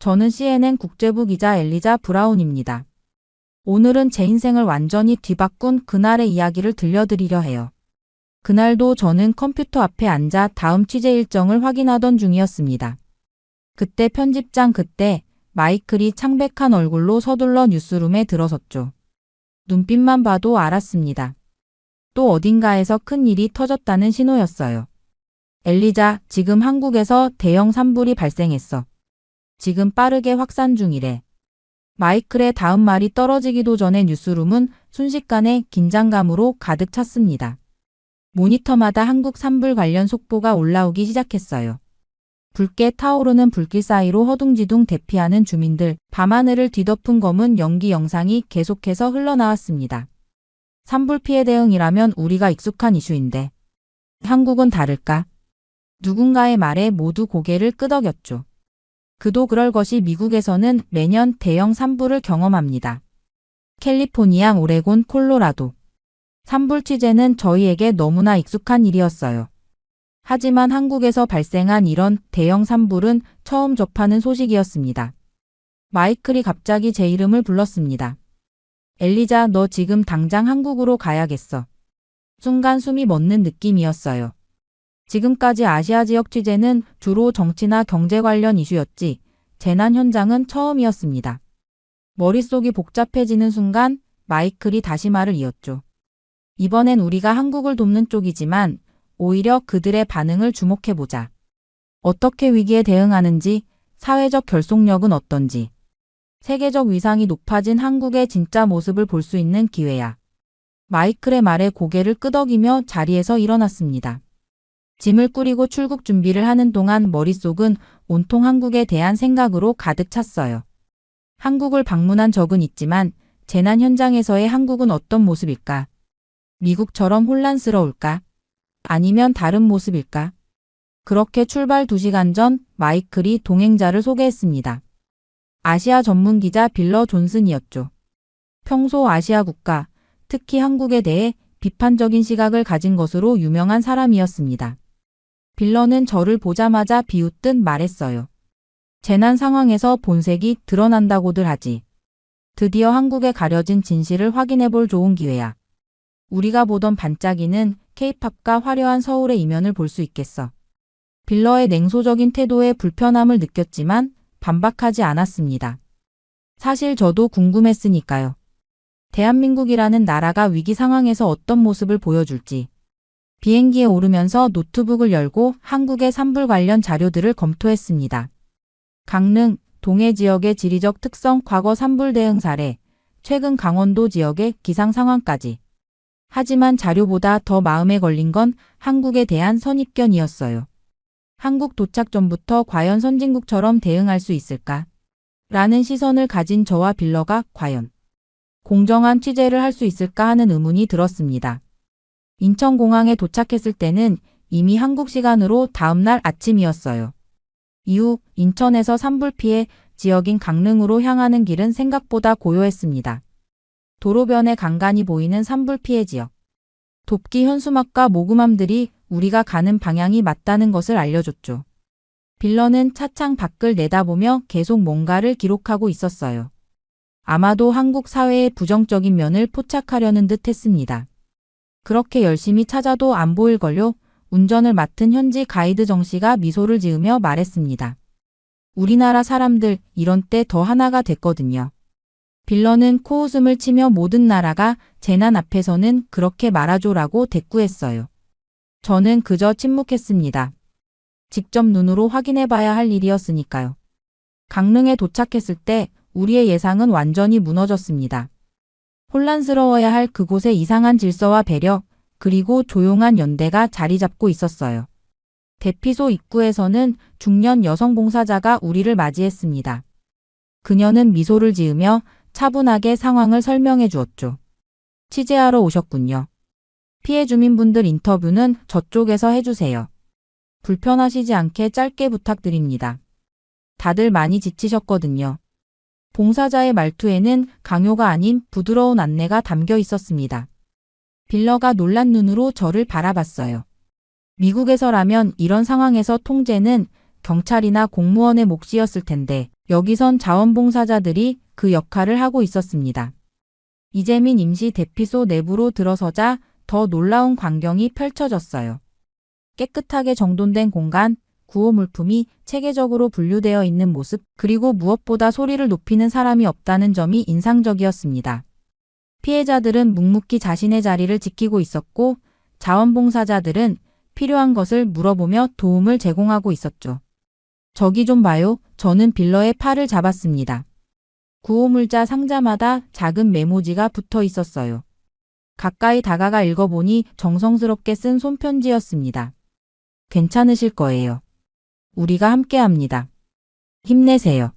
저는 CNN 국제부 기자 엘리자 브라운입니다. 오늘은 제 인생을 완전히 뒤바꾼 그날의 이야기를 들려드리려 해요. 그날도 저는 컴퓨터 앞에 앉아 다음 취재 일정을 확인하던 중이었습니다. 그때 편집장 마이클이 창백한 얼굴로 서둘러 뉴스룸에 들어섰죠. 눈빛만 봐도 알았습니다. 또 어딘가에서 큰 일이 터졌다는 신호였어요. 엘리자, 지금 한국에서 대형 산불이 발생했어. 지금 빠르게 확산 중이래. 마이클의 다음 말이 떨어지기도 전에 뉴스룸은 순식간에 긴장감으로 가득 찼습니다. 모니터마다 한국 산불 관련 속보가 올라오기 시작했어요. 붉게 타오르는 불길 사이로 허둥지둥 대피하는 주민들, 밤하늘을 뒤덮은 검은 연기 영상이 계속해서 흘러나왔습니다. 산불 피해 대응이라면 우리가 익숙한 이슈인데 한국은 다를까? 누군가의 말에 모두 고개를 끄덕였죠. 그도 그럴 것이 미국에서는 매년 대형 산불을 경험합니다. 캘리포니아, 오레곤, 콜로라도. 산불 취재는 저희에게 너무나 익숙한 일이었어요. 하지만 한국에서 발생한 이런 대형 산불은 처음 접하는 소식이었습니다. 마이클이 갑자기 제 이름을 불렀습니다. 엘리자, 너 지금 당장 한국으로 가야겠어. 순간 숨이 멎는 느낌이었어요. 지금까지 아시아 지역 취재는 주로 정치나 경제 관련 이슈였지, 재난 현장은 처음이었습니다. 머릿속이 복잡해지는 순간 마이클이 다시 말을 이었죠. 이번엔 우리가 한국을 돕는 쪽이지만 오히려 그들의 반응을 주목해보자. 어떻게 위기에 대응하는지, 사회적 결속력은 어떤지, 세계적 위상이 높아진 한국의 진짜 모습을 볼 수 있는 기회야. 마이클의 말에 고개를 끄덕이며 자리에서 일어났습니다. 짐을 꾸리고 출국 준비를 하는 동안 머릿속은 온통 한국에 대한 생각으로 가득 찼어요. 한국을 방문한 적은 있지만 재난 현장에서의 한국은 어떤 모습일까? 미국처럼 혼란스러울까? 아니면 다른 모습일까? 그렇게 출발 2시간 전 마이클이 동행자를 소개했습니다. 아시아 전문 기자 빌러 존슨이었죠. 평소 아시아 국가, 특히 한국에 대해 비판적인 시각을 가진 것으로 유명한 사람이었습니다. 빌러는 저를 보자마자 비웃듯 말했어요. 재난 상황에서 본색이 드러난다고들 하지. 드디어 한국에 가려진 진실을 확인해볼 좋은 기회야. 우리가 보던 반짝이는 K-팝과 화려한 서울의 이면을 볼 수 있겠어. 빌러의 냉소적인 태도에 불편함을 느꼈지만 반박하지 않았습니다. 사실 저도 궁금했으니까요. 대한민국이라는 나라가 위기 상황에서 어떤 모습을 보여줄지. 비행기에 오르면서 노트북을 열고 한국의 산불 관련 자료들을 검토했습니다. 강릉, 동해 지역의 지리적 특성, 과거 산불 대응 사례, 최근 강원도 지역의 기상 상황까지. 하지만 자료보다 더 마음에 걸린 건 한국에 대한 선입견이었어요. 한국 도착 전부터 과연 선진국처럼 대응할 수 있을까? 라는 시선을 가진 저와 빌러가 과연 공정한 취재를 할 수 있을까 하는 의문이 들었습니다. 인천공항에 도착했을 때는 이미 한국 시간으로 다음날 아침이었어요. 이후 인천에서 산불 피해 지역인 강릉으로 향하는 길은 생각보다 고요했습니다. 도로변에 간간히 보이는 산불 피해 지역. 돕기 현수막과 모금함들이 우리가 가는 방향이 맞다는 것을 알려줬죠. 빌러는 차창 밖을 내다보며 계속 뭔가를 기록하고 있었어요. 아마도 한국 사회의 부정적인 면을 포착하려는 듯 했습니다. 그렇게 열심히 찾아도 안 보일걸요? 운전을 맡은 현지 가이드 정 씨가 미소를 지으며 말했습니다. 우리나라 사람들 이런 때 더 하나가 됐거든요. 빌러는 코웃음을 치며 모든 나라가 재난 앞에서는 그렇게 말아줘라고 대꾸했어요. 저는 그저 침묵했습니다. 직접 눈으로 확인해봐야 할 일이었으니까요. 강릉에 도착했을 때 우리의 예상은 완전히 무너졌습니다. 혼란스러워야 할 그곳의 이상한 질서와 배려, 그리고 조용한 연대가 자리 잡고 있었어요. 대피소 입구에서는 중년 여성 봉사자가 우리를 맞이했습니다. 그녀는 미소를 지으며 차분하게 상황을 설명해 주었죠. 취재하러 오셨군요. 피해 주민분들 인터뷰는 저쪽에서 해주세요. 불편하시지 않게 짧게 부탁드립니다. 다들 많이 지치셨거든요. 봉사자의 말투에는 강요가 아닌 부드러운 안내가 담겨 있었습니다. 빌러가 놀란 눈으로 저를 바라봤어요. 미국에서라면 이런 상황에서 통제는 경찰이나 공무원의 몫이었을 텐데 여기선 자원봉사자들이 그 역할을 하고 있었습니다. 이재민 임시 대피소 내부로 들어서자 더 놀라운 광경이 펼쳐졌어요. 깨끗하게 정돈된 공간, 구호 물품이 체계적으로 분류되어 있는 모습, 그리고 무엇보다 소리를 높이는 사람이 없다는 점이 인상적이었습니다. 피해자들은 묵묵히 자신의 자리를 지키고 있었고 자원봉사자들은 필요한 것을 물어보며 도움을 제공하고 있었죠. 저기 좀 봐요. 저는 빌러의 팔을 잡았습니다. 구호물자 상자마다 작은 메모지가 붙어 있었어요. 가까이 다가가 읽어보니 정성스럽게 쓴 손편지였습니다. 괜찮으실 거예요. 우리가 함께합니다. 힘내세요.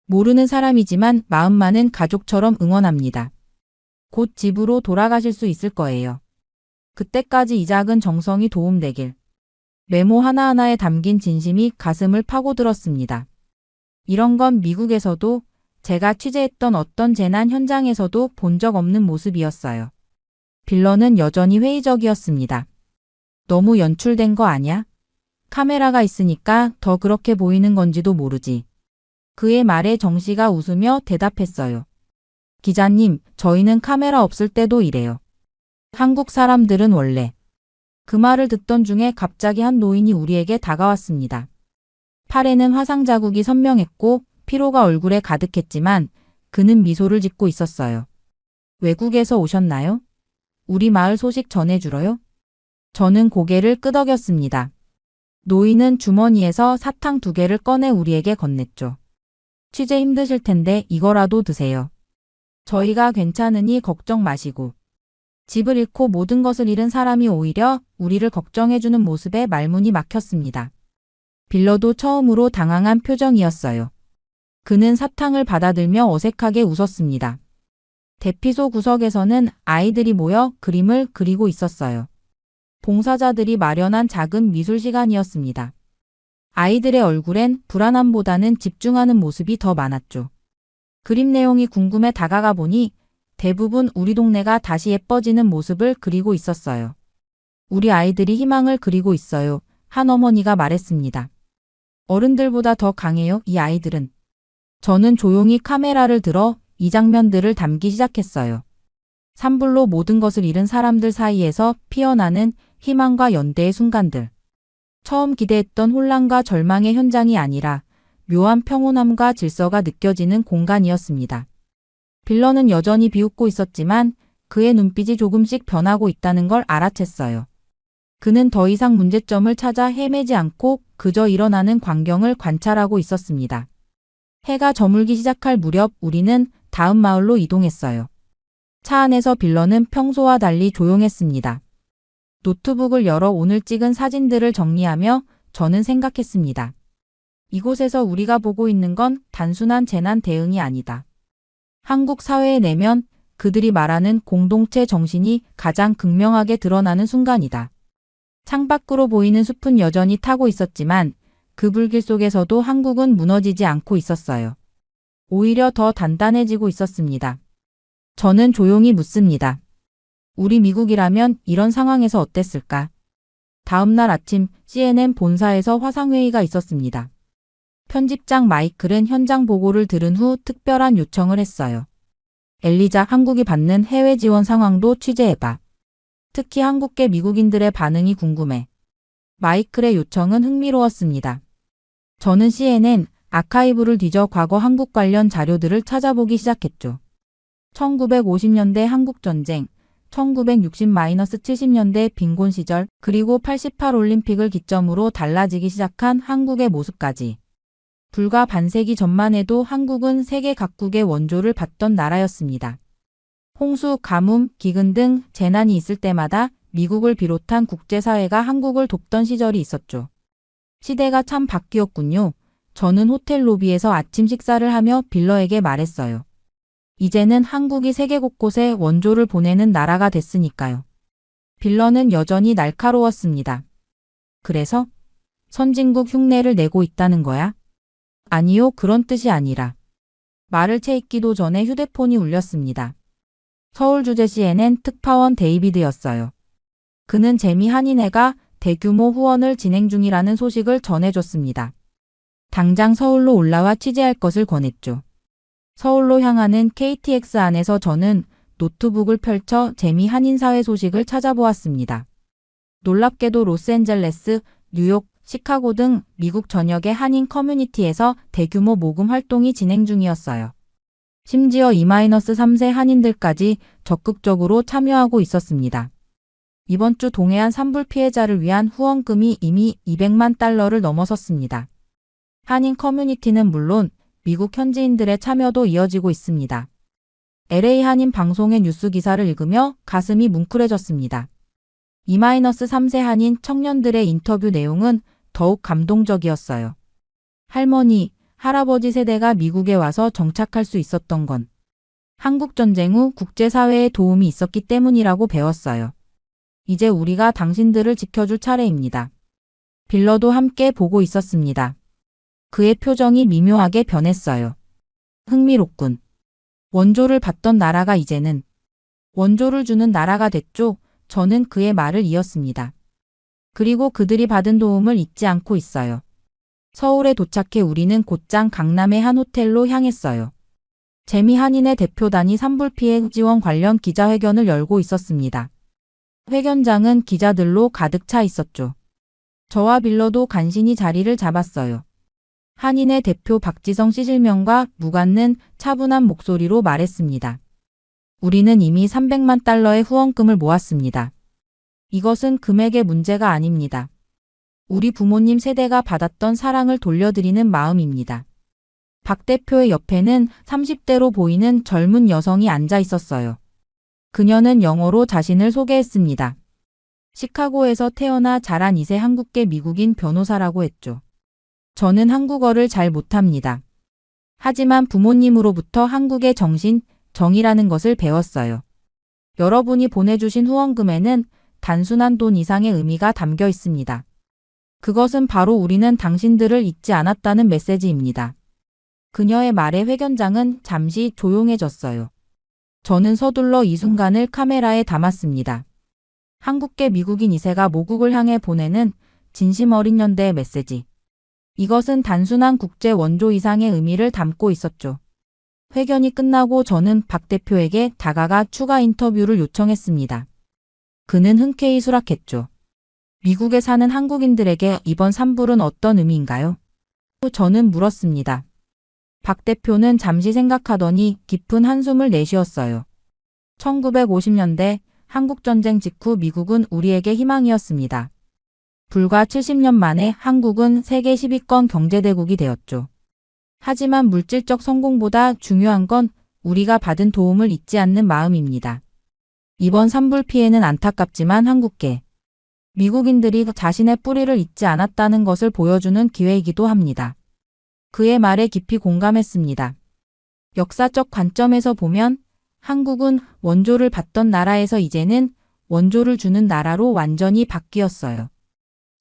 모르는 사람이지만 마음만은 가족처럼 응원합니다. 곧 집으로 돌아가실 수 있을 거예요. 그때까지 이 작은 정성이 도움되길. 메모 하나하나에 담긴 진심이 가슴을 파고들었습니다. 이런 건 미국에서도 제가 취재했던 어떤 재난 현장에서도 본 적 없는 모습이었어요. 빌런은 여전히 회의적이었습니다. 너무 연출된 거 아냐? 카메라가 있으니까 더 그렇게 보이는 건지도 모르지. 그의 말에 정 씨가 웃으며 대답했어요. 기자님, 저희는 카메라 없을 때도 이래요. 한국 사람들은 원래. 그 말을 듣던 중에 갑자기 한 노인이 우리에게 다가왔습니다. 팔에는 화상 자국이 선명했고 피로가 얼굴에 가득했지만 그는 미소를 짓고 있었어요. 외국에서 오셨나요? 우리 마을 소식 전해주러요? 저는 고개를 끄덕였습니다. 노인은 주머니에서 사탕 2개를 꺼내 우리에게 건넸죠. 취재 힘드실 텐데 이거라도 드세요. 저희가 괜찮으니 걱정 마시고. 집을 잃고 모든 것을 잃은 사람이 오히려 우리를 걱정해주는 모습에 말문이 막혔습니다. 빌러도 처음으로 당황한 표정이었어요. 그는 사탕을 받아들며 어색하게 웃었습니다. 대피소 구석에서는 아이들이 모여 그림을 그리고 있었어요. 봉사자들이 마련한 작은 미술 시간이었습니다. 아이들의 얼굴엔 불안함보다는 집중하는 모습이 더 많았죠. 그림 내용이 궁금해 다가가 보니 대부분 우리 동네가 다시 예뻐지는 모습을 그리고 있었어요. 우리 아이들이 희망을 그리고 있어요. 한 어머니가 말했습니다. 어른들보다 더 강해요, 이 아이들은. 저는 조용히 카메라를 들어 이 장면들을 담기 시작했어요. 산불로 모든 것을 잃은 사람들 사이에서 피어나는 희망과 연대의 순간들. 처음 기대했던 혼란과 절망의 현장이 아니라 묘한 평온함과 질서가 느껴지는 공간이었습니다. 빌런은 여전히 비웃고 있었지만 그의 눈빛이 조금씩 변하고 있다는 걸 알아챘어요. 그는 더 이상 문제점을 찾아 헤매지 않고 그저 일어나는 광경을 관찰하고 있었습니다. 해가 저물기 시작할 무렵 우리는 다음 마을로 이동했어요. 차 안에서 빌런은 평소와 달리 조용했습니다. 노트북을 열어 오늘 찍은 사진들을 정리하며 저는 생각했습니다. 이곳에서 우리가 보고 있는 건 단순한 재난 대응이 아니다. 한국 사회의 내면, 그들이 말하는 공동체 정신이 가장 극명하게 드러나는 순간이다. 창밖으로 보이는 숲은 여전히 타고 있었지만 그 불길 속에서도 한국은 무너지지 않고 있었어요. 오히려 더 단단해지고 있었습니다. 저는 조용히 묻습니다. 우리 미국이라면 이런 상황에서 어땠을까? 다음 날 아침 CNN 본사에서 화상회의가 있었습니다. 편집장 마이클은 현장 보고를 들은 후 특별한 요청을 했어요. 엘리자, 한국이 받는 해외 지원 상황도 취재해봐. 특히 한국계 미국인들의 반응이 궁금해. 마이클의 요청은 흥미로웠습니다. 저는 CNN 아카이브를 뒤져 과거 한국 관련 자료들을 찾아보기 시작했죠. 1950년대 한국전쟁, 1960-70년대 빈곤 시절, 그리고 88 올림픽을 기점으로 달라지기 시작한 한국의 모습까지. 불과 반세기 전만 해도 한국은 세계 각국의 원조를 받던 나라였습니다. 홍수, 가뭄, 기근 등 재난이 있을 때마다 미국을 비롯한 국제사회가 한국을 돕던 시절이 있었죠. 시대가 참 바뀌었군요. 저는 호텔 로비에서 아침 식사를 하며 빌러에게 말했어요. 이제는 한국이 세계 곳곳에 원조를 보내는 나라가 됐으니까요. 빌러는 여전히 날카로웠습니다. 그래서 선진국 흉내를 내고 있다는 거야? 아니요, 그런 뜻이 아니라. 말을 채 있기도 전에 휴대폰이 울렸습니다. 서울주재 CNN 특파원 데이비드였어요. 그는 재미 한인회가 대규모 후원을 진행 중이라는 소식을 전해줬습니다. 당장 서울로 올라와 취재할 것을 권했죠. 서울로 향하는 KTX 안에서 저는 노트북을 펼쳐 재미 한인사회 소식을 찾아보았습니다. 놀랍게도 로스앤젤레스, 뉴욕, 시카고 등 미국 전역의 한인 커뮤니티에서 대규모 모금 활동이 진행 중이었어요. 심지어 2-3세 한인들까지 적극적으로 참여하고 있었습니다. 이번 주 동해안 산불 피해자를 위한 후원금이 이미 200만 달러를 넘어섰습니다. 한인 커뮤니티는 물론 미국 현지인들의 참여도 이어지고 있습니다. LA 한인 방송의 뉴스 기사를 읽으며 가슴이 뭉클해졌습니다. 2-3세 한인 청년들의 인터뷰 내용은 더욱 감동적이었어요. 할머니, 할아버지 세대가 미국에 와서 정착할 수 있었던 건 한국전쟁 후 국제사회의 도움이 있었기 때문이라고 배웠어요. 이제 우리가 당신들을 지켜줄 차례입니다. 빌러도 함께 보고 있었습니다. 그의 표정이 미묘하게 변했어요. 흥미롭군. 원조를 받던 나라가 이제는 원조를 주는 나라가 됐죠. 저는 그의 말을 이었습니다. 그리고 그들이 받은 도움을 잊지 않고 있어요. 서울에 도착해 우리는 곧장 강남의 한 호텔로 향했어요. 재미 한인의 대표단이 산불피해 지원 관련 기자회견을 열고 있었습니다. 회견장은 기자들로 가득 차 있었죠. 저와 빌러도 간신히 자리를 잡았어요. 한인의 대표 박지성 씨 실명과 무관는 차분한 목소리로 말했습니다. 우리는 이미 300만 달러의 후원금을 모았습니다. 이것은 금액의 문제가 아닙니다. 우리 부모님 세대가 받았던 사랑을 돌려드리는 마음입니다. 박 대표의 옆에는 30대로 보이는 젊은 여성이 앉아 있었어요. 그녀는 영어로 자신을 소개했습니다. 시카고에서 태어나 자란 2세 한국계 미국인 변호사라고 했죠. 저는 한국어를 잘 못합니다. 하지만 부모님으로부터 한국의 정신, 정이라는 것을 배웠어요. 여러분이 보내주신 후원금에는 단순한 돈 이상의 의미가 담겨 있습니다. 그것은 바로 우리는 당신들을 잊지 않았다는 메시지입니다. 그녀의 말에 회견장은 잠시 조용해졌어요. 저는 서둘러 이 순간을 카메라에 담았습니다. 한국계 미국인 2세가 모국을 향해 보내는 진심 어린 연대의 메시지. 이것은 단순한 국제 원조 이상의 의미를 담고 있었죠. 회견이 끝나고 저는 박 대표에게 다가가 추가 인터뷰를 요청했습니다. 그는 흔쾌히 수락했죠. 미국에 사는 한국인들에게 이번 산불은 어떤 의미인가요? 저는 물었습니다. 박 대표는 잠시 생각하더니 깊은 한숨을 내쉬었어요. 1950년대 한국전쟁 직후 미국은 우리에게 희망이었습니다. 불과 70년 만에 한국은 세계 10위권 경제대국이 되었죠. 하지만 물질적 성공보다 중요한 건 우리가 받은 도움을 잊지 않는 마음입니다. 이번 산불 피해는 안타깝지만 한국계 미국인들이 자신의 뿌리를 잊지 않았다는 것을 보여주는 기회이기도 합니다. 그의 말에 깊이 공감했습니다. 역사적 관점에서 보면 한국은 원조를 받던 나라에서 이제는 원조를 주는 나라로 완전히 바뀌었어요.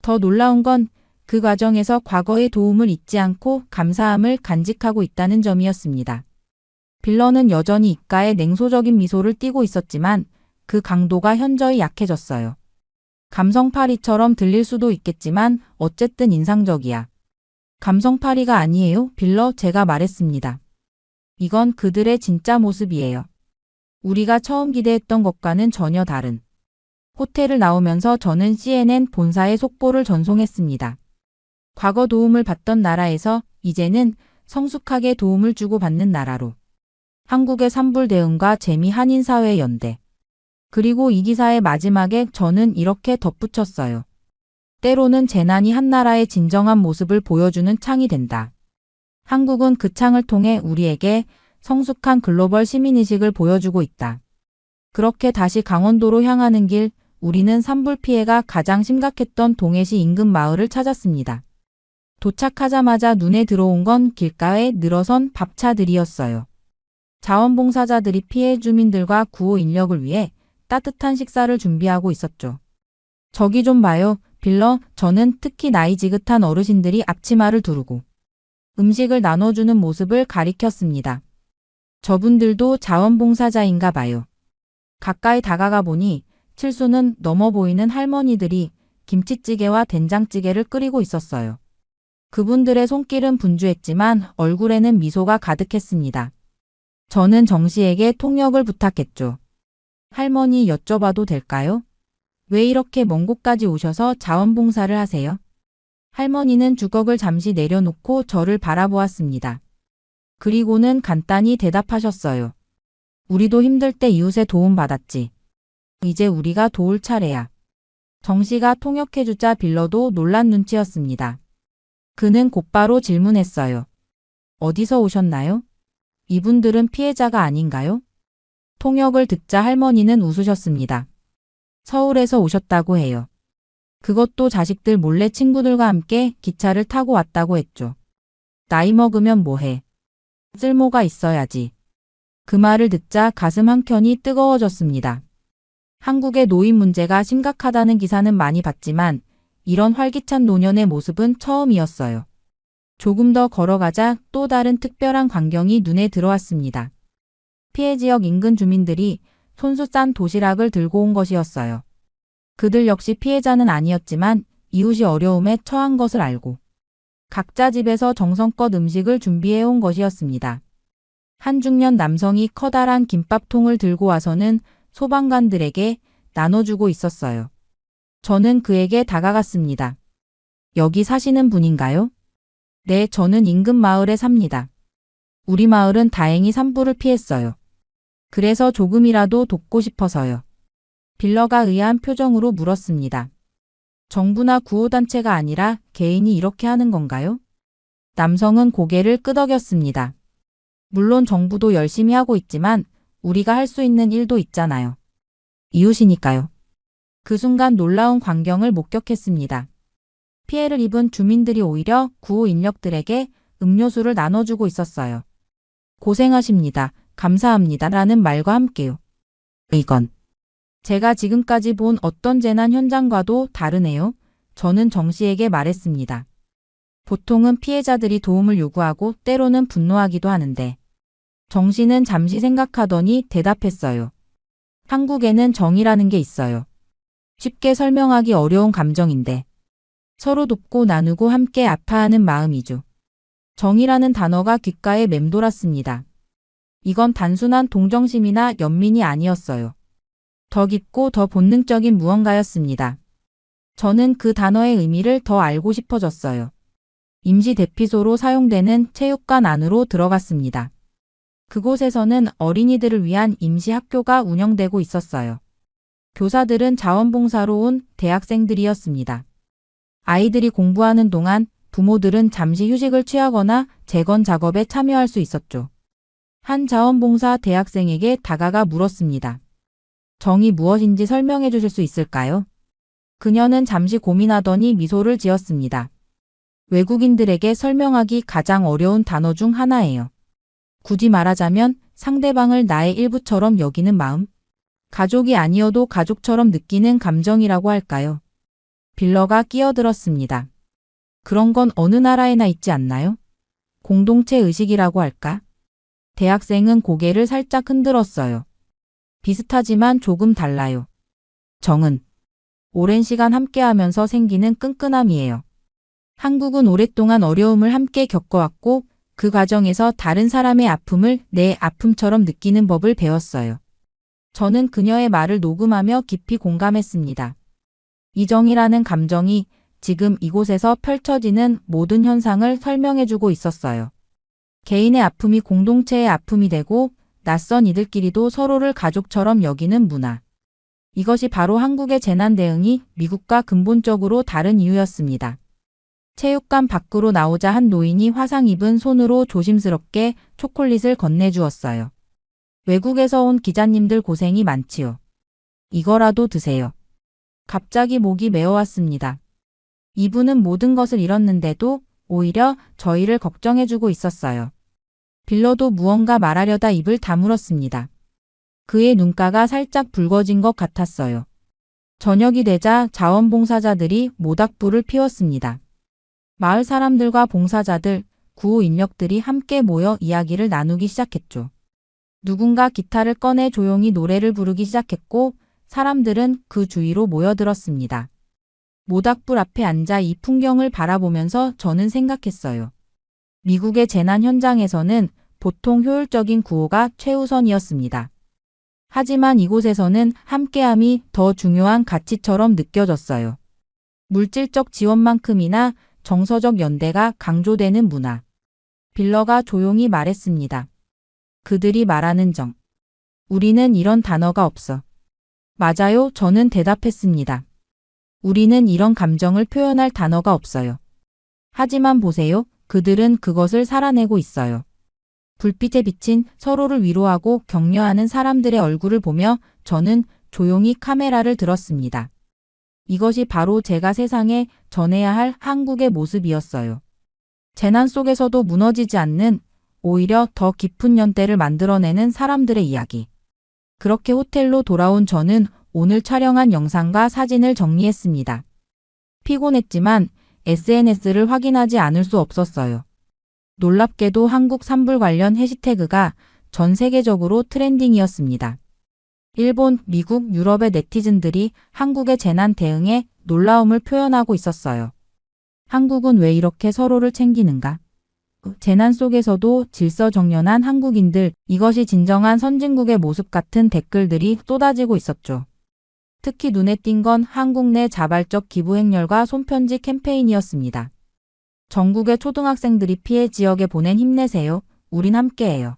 더 놀라운 건 그 과정에서 과거의 도움을 잊지 않고 감사함을 간직하고 있다는 점이었습니다. 빌러는 여전히 입가에 냉소적인 미소를 띠고 있었지만 그 강도가 현저히 약해졌어요. 감성파리처럼 들릴 수도 있겠지만 어쨌든 인상적이야. 감성파리가 아니에요, 빌러, 제가 말했습니다. 이건 그들의 진짜 모습이에요. 우리가 처음 기대했던 것과는 전혀 다른. 호텔을 나오면서 저는 CNN 본사에 속보를 전송했습니다. 과거 도움을 받던 나라에서 이제는 성숙하게 도움을 주고받는 나라로. 한국의 산불 대응과 재미 한인사회 연대. 그리고 이 기사의 마지막에 저는 이렇게 덧붙였어요. 때로는 재난이 한 나라의 진정한 모습을 보여주는 창이 된다. 한국은 그 창을 통해 우리에게 성숙한 글로벌 시민의식을 보여주고 있다. 그렇게 다시 강원도로 향하는 길, 우리는 산불 피해가 가장 심각했던 동해시 인근 마을을 찾았습니다. 도착하자마자 눈에 들어온 건 길가에 늘어선 밥차들이었어요. 자원봉사자들이 피해 주민들과 구호 인력을 위해 따뜻한 식사를 준비하고 있었죠. 저기 좀 봐요, 빌러. 저는 특히 나이 지긋한 어르신들이 앞치마를 두르고 음식을 나눠주는 모습을 가리켰습니다. 저분들도 자원봉사자인가 봐요. 가까이 다가가 보니 칠수는 넘어 보이는 할머니들이 김치찌개와 된장찌개를 끓이고 있었어요. 그분들의 손길은 분주했지만 얼굴에는 미소가 가득했습니다. 저는 정 씨에게 통역을 부탁했죠. 할머니, 여쭤봐도 될까요? 왜 이렇게 먼 곳까지 오셔서 자원봉사를 하세요? 할머니는 주걱을 잠시 내려놓고 저를 바라보았습니다. 그리고는 간단히 대답하셨어요. 우리도 힘들 때 이웃의 도움 받았지. 이제 우리가 도울 차례야. 정 씨가 통역해주자 빌러도 놀란 눈치였습니다. 그는 곧바로 질문했어요. 어디서 오셨나요? 이분들은 피해자가 아닌가요? 통역을 듣자 할머니는 웃으셨습니다. 서울에서 오셨다고 해요. 그것도 자식들 몰래 친구들과 함께 기차를 타고 왔다고 했죠. 나이 먹으면 뭐해? 쓸모가 있어야지. 그 말을 듣자 가슴 한켠이 뜨거워졌습니다. 한국의 노인 문제가 심각하다는 기사는 많이 봤지만 이런 활기찬 노년의 모습은 처음이었어요. 조금 더 걸어가자 또 다른 특별한 광경이 눈에 들어왔습니다. 피해 지역 인근 주민들이 손수 싼 도시락을 들고 온 것이었어요. 그들 역시 피해자는 아니었지만 이웃이 어려움에 처한 것을 알고 각자 집에서 정성껏 음식을 준비해 온 것이었습니다. 한 중년 남성이 커다란 김밥통을 들고 와서는 소방관들에게 나눠주고 있었어요. 저는 그에게 다가갔습니다. 여기 사시는 분인가요? 네, 저는 인근 마을에 삽니다. 우리 마을은 다행히 산불을 피했어요. 그래서 조금이라도 돕고 싶어서요. 빌러가 의아한 표정으로 물었습니다. 정부나 구호단체가 아니라 개인이 이렇게 하는 건가요? 남성은 고개를 끄덕였습니다. 물론 정부도 열심히 하고 있지만 우리가 할 수 있는 일도 있잖아요. 이웃이니까요. 그 순간 놀라운 광경을 목격했습니다. 피해를 입은 주민들이 오히려 구호 인력들에게 음료수를 나눠주고 있었어요. 고생하십니다. 감사합니다. 라는 말과 함께요. 이건 제가 지금까지 본 어떤 재난 현장과도 다르네요. 저는 정 씨에게 말했습니다. 보통은 피해자들이 도움을 요구하고 때로는 분노하기도 하는데 정 씨는 잠시 생각하더니 대답했어요. 한국에는 정이라는 게 있어요. 쉽게 설명하기 어려운 감정인데 서로 돕고 나누고 함께 아파하는 마음이죠. 정이라는 단어가 귓가에 맴돌았습니다. 이건 단순한 동정심이나 연민이 아니었어요. 더 깊고 더 본능적인 무언가였습니다. 저는 그 단어의 의미를 더 알고 싶어졌어요. 임시 대피소로 사용되는 체육관 안으로 들어갔습니다. 그곳에서는 어린이들을 위한 임시 학교가 운영되고 있었어요. 교사들은 자원봉사로 온 대학생들이었습니다. 아이들이 공부하는 동안 부모들은 잠시 휴식을 취하거나 재건 작업에 참여할 수 있었죠. 한 자원봉사 대학생에게 다가가 물었습니다. 정이 무엇인지 설명해 주실 수 있을까요? 그녀는 잠시 고민하더니 미소를 지었습니다. 외국인들에게 설명하기 가장 어려운 단어 중 하나예요. 굳이 말하자면 상대방을 나의 일부처럼 여기는 마음, 가족이 아니어도 가족처럼 느끼는 감정이라고 할까요? 빌러가 끼어들었습니다. 그런 건 어느 나라에나 있지 않나요? 공동체 의식이라고 할까? 대학생은 고개를 살짝 흔들었어요. 비슷하지만 조금 달라요. 정은 오랜 시간 함께하면서 생기는 끈끈함이에요. 한국은 오랫동안 어려움을 함께 겪어왔고 그 과정에서 다른 사람의 아픔을 내 아픔처럼 느끼는 법을 배웠어요. 저는 그녀의 말을 녹음하며 깊이 공감했습니다. 이정이라는 감정이 지금 이곳에서 펼쳐지는 모든 현상을 설명해주고 있었어요. 개인의 아픔이 공동체의 아픔이 되고 낯선 이들끼리도 서로를 가족처럼 여기는 문화. 이것이 바로 한국의 재난 대응이 미국과 근본적으로 다른 이유였습니다. 체육관 밖으로 나오자 한 노인이 화상 입은 손으로 조심스럽게 초콜릿을 건네주었어요. 외국에서 온 기자님들 고생이 많지요. 이거라도 드세요. 갑자기 목이 메어왔습니다. 이분은 모든 것을 잃었는데도 오히려 저희를 걱정해주고 있었어요. 빌러도 무언가 말하려다 입을 다물었습니다. 그의 눈가가 살짝 붉어진 것 같았어요. 저녁이 되자 자원봉사자들이 모닥불을 피웠습니다. 마을 사람들과 봉사자들, 구호 인력들이 함께 모여 이야기를 나누기 시작했죠. 누군가 기타를 꺼내 조용히 노래를 부르기 시작했고 사람들은 그 주위로 모여들었습니다. 모닥불 앞에 앉아 이 풍경을 바라보면서 저는 생각했어요. 미국의 재난 현장에서는 보통 효율적인 구호가 최우선이었습니다. 하지만 이곳에서는 함께함이 더 중요한 가치처럼 느껴졌어요. 물질적 지원만큼이나 정서적 연대가 강조되는 문화. 빌러가 조용히 말했습니다. 그들이 말하는 정. 우리는 이런 단어가 없어. 맞아요, 저는 대답했습니다. 우리는 이런 감정을 표현할 단어가 없어요. 하지만 보세요, 그들은 그것을 살아내고 있어요. 불빛에 비친 서로를 위로하고 격려하는 사람들의 얼굴을 보며 저는 조용히 카메라를 들었습니다. 이것이 바로 제가 세상에 전해야 할 한국의 모습이었어요. 재난 속에서도 무너지지 않는 오히려 더 깊은 연대를 만들어내는 사람들의 이야기. 그렇게 호텔로 돌아온 저는 오늘 촬영한 영상과 사진을 정리했습니다. 피곤했지만 SNS를 확인하지 않을 수 없었어요. 놀랍게도 한국 산불 관련 해시태그가 전 세계적으로 트렌딩이었습니다. 일본, 미국, 유럽의 네티즌들이 한국의 재난 대응에 놀라움을 표현하고 있었어요. 한국은 왜 이렇게 서로를 챙기는가? 재난 속에서도 질서정연한 한국인들, 이것이 진정한 선진국의 모습 같은 댓글들이 쏟아지고 있었죠. 특히 눈에 띈 건 한국 내 자발적 기부 행렬과 손편지 캠페인이었습니다. 전국의 초등학생들이 피해 지역에 보낸 힘내세요. 우린 함께해요.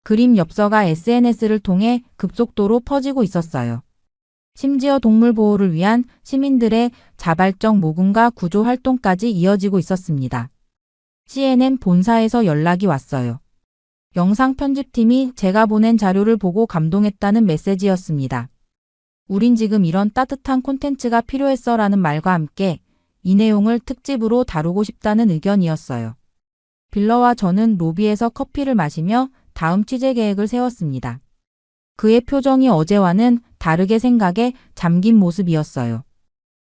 그림 엽서가 SNS를 통해 급속도로 퍼지고 있었어요. 심지어 동물 보호를 위한 시민들의 자발적 모금과 구조 활동까지 이어지고 있었습니다. CNN 본사에서 연락이 왔어요. 영상 편집팀이 제가 보낸 자료를 보고 감동했다는 메시지였습니다. 우린 지금 이런 따뜻한 콘텐츠가 필요했어 라는 말과 함께 이 내용을 특집으로 다루고 싶다는 의견이었어요. 빌러와 저는 로비에서 커피를 마시며 다음 취재 계획을 세웠습니다. 그의 표정이 어제와는 다르게 생각에 잠긴 모습이었어요.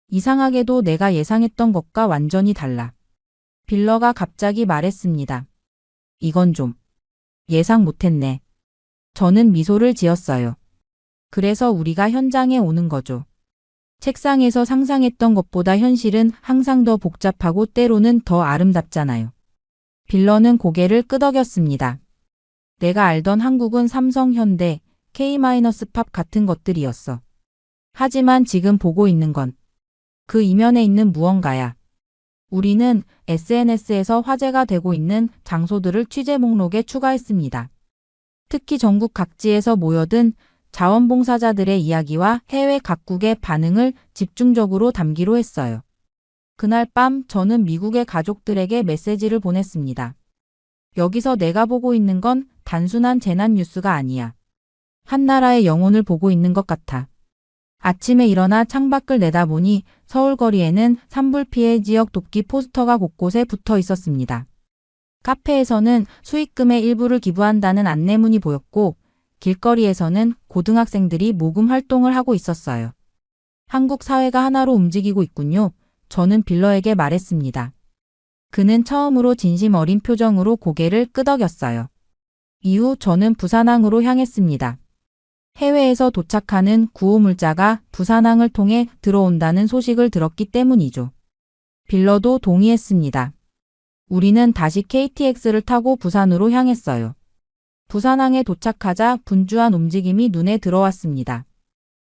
이상하게도 내가 예상했던 것과 완전히 달라. 빌러가 갑자기 말했습니다. 이건 좀 예상 못했네. 저는 미소를 지었어요. 그래서 우리가 현장에 오는 거죠. 책상에서 상상했던 것보다 현실은 항상 더 복잡하고 때로는 더 아름답잖아요. 빌러는 고개를 끄덕였습니다. 내가 알던 한국은 삼성, 현대, K-팝 같은 것들이었어. 하지만 지금 보고 있는 건 그 이면에 있는 무언가야. 우리는 SNS에서 화제가 되고 있는 장소들을 취재 목록에 추가했습니다. 특히 전국 각지에서 모여든 자원봉사자들의 이야기와 해외 각국의 반응을 집중적으로 담기로 했어요. 그날 밤 저는 미국의 가족들에게 메시지를 보냈습니다. 여기서 내가 보고 있는 건 단순한 재난 뉴스가 아니야. 한 나라의 영혼을 보고 있는 것 같아. 아침에 일어나 창밖을 내다보니 서울 거리에는 산불 피해 지역 돕기 포스터가 곳곳에 붙어 있었습니다. 카페에서는 수익금의 일부를 기부한다는 안내문이 보였고 길거리에서는 고등학생들이 모금 활동을 하고 있었어요. 한국 사회가 하나로 움직이고 있군요. 저는 빌러에게 말했습니다. 그는 처음으로 진심 어린 표정으로 고개를 끄덕였어요. 이후 저는 부산항으로 향했습니다. 해외에서 도착하는 구호물자가 부산항을 통해 들어온다는 소식을 들었기 때문이죠. 빌러도 동의했습니다. 우리는 다시 KTX를 타고 부산으로 향했어요. 부산항에 도착하자 분주한 움직임이 눈에 들어왔습니다.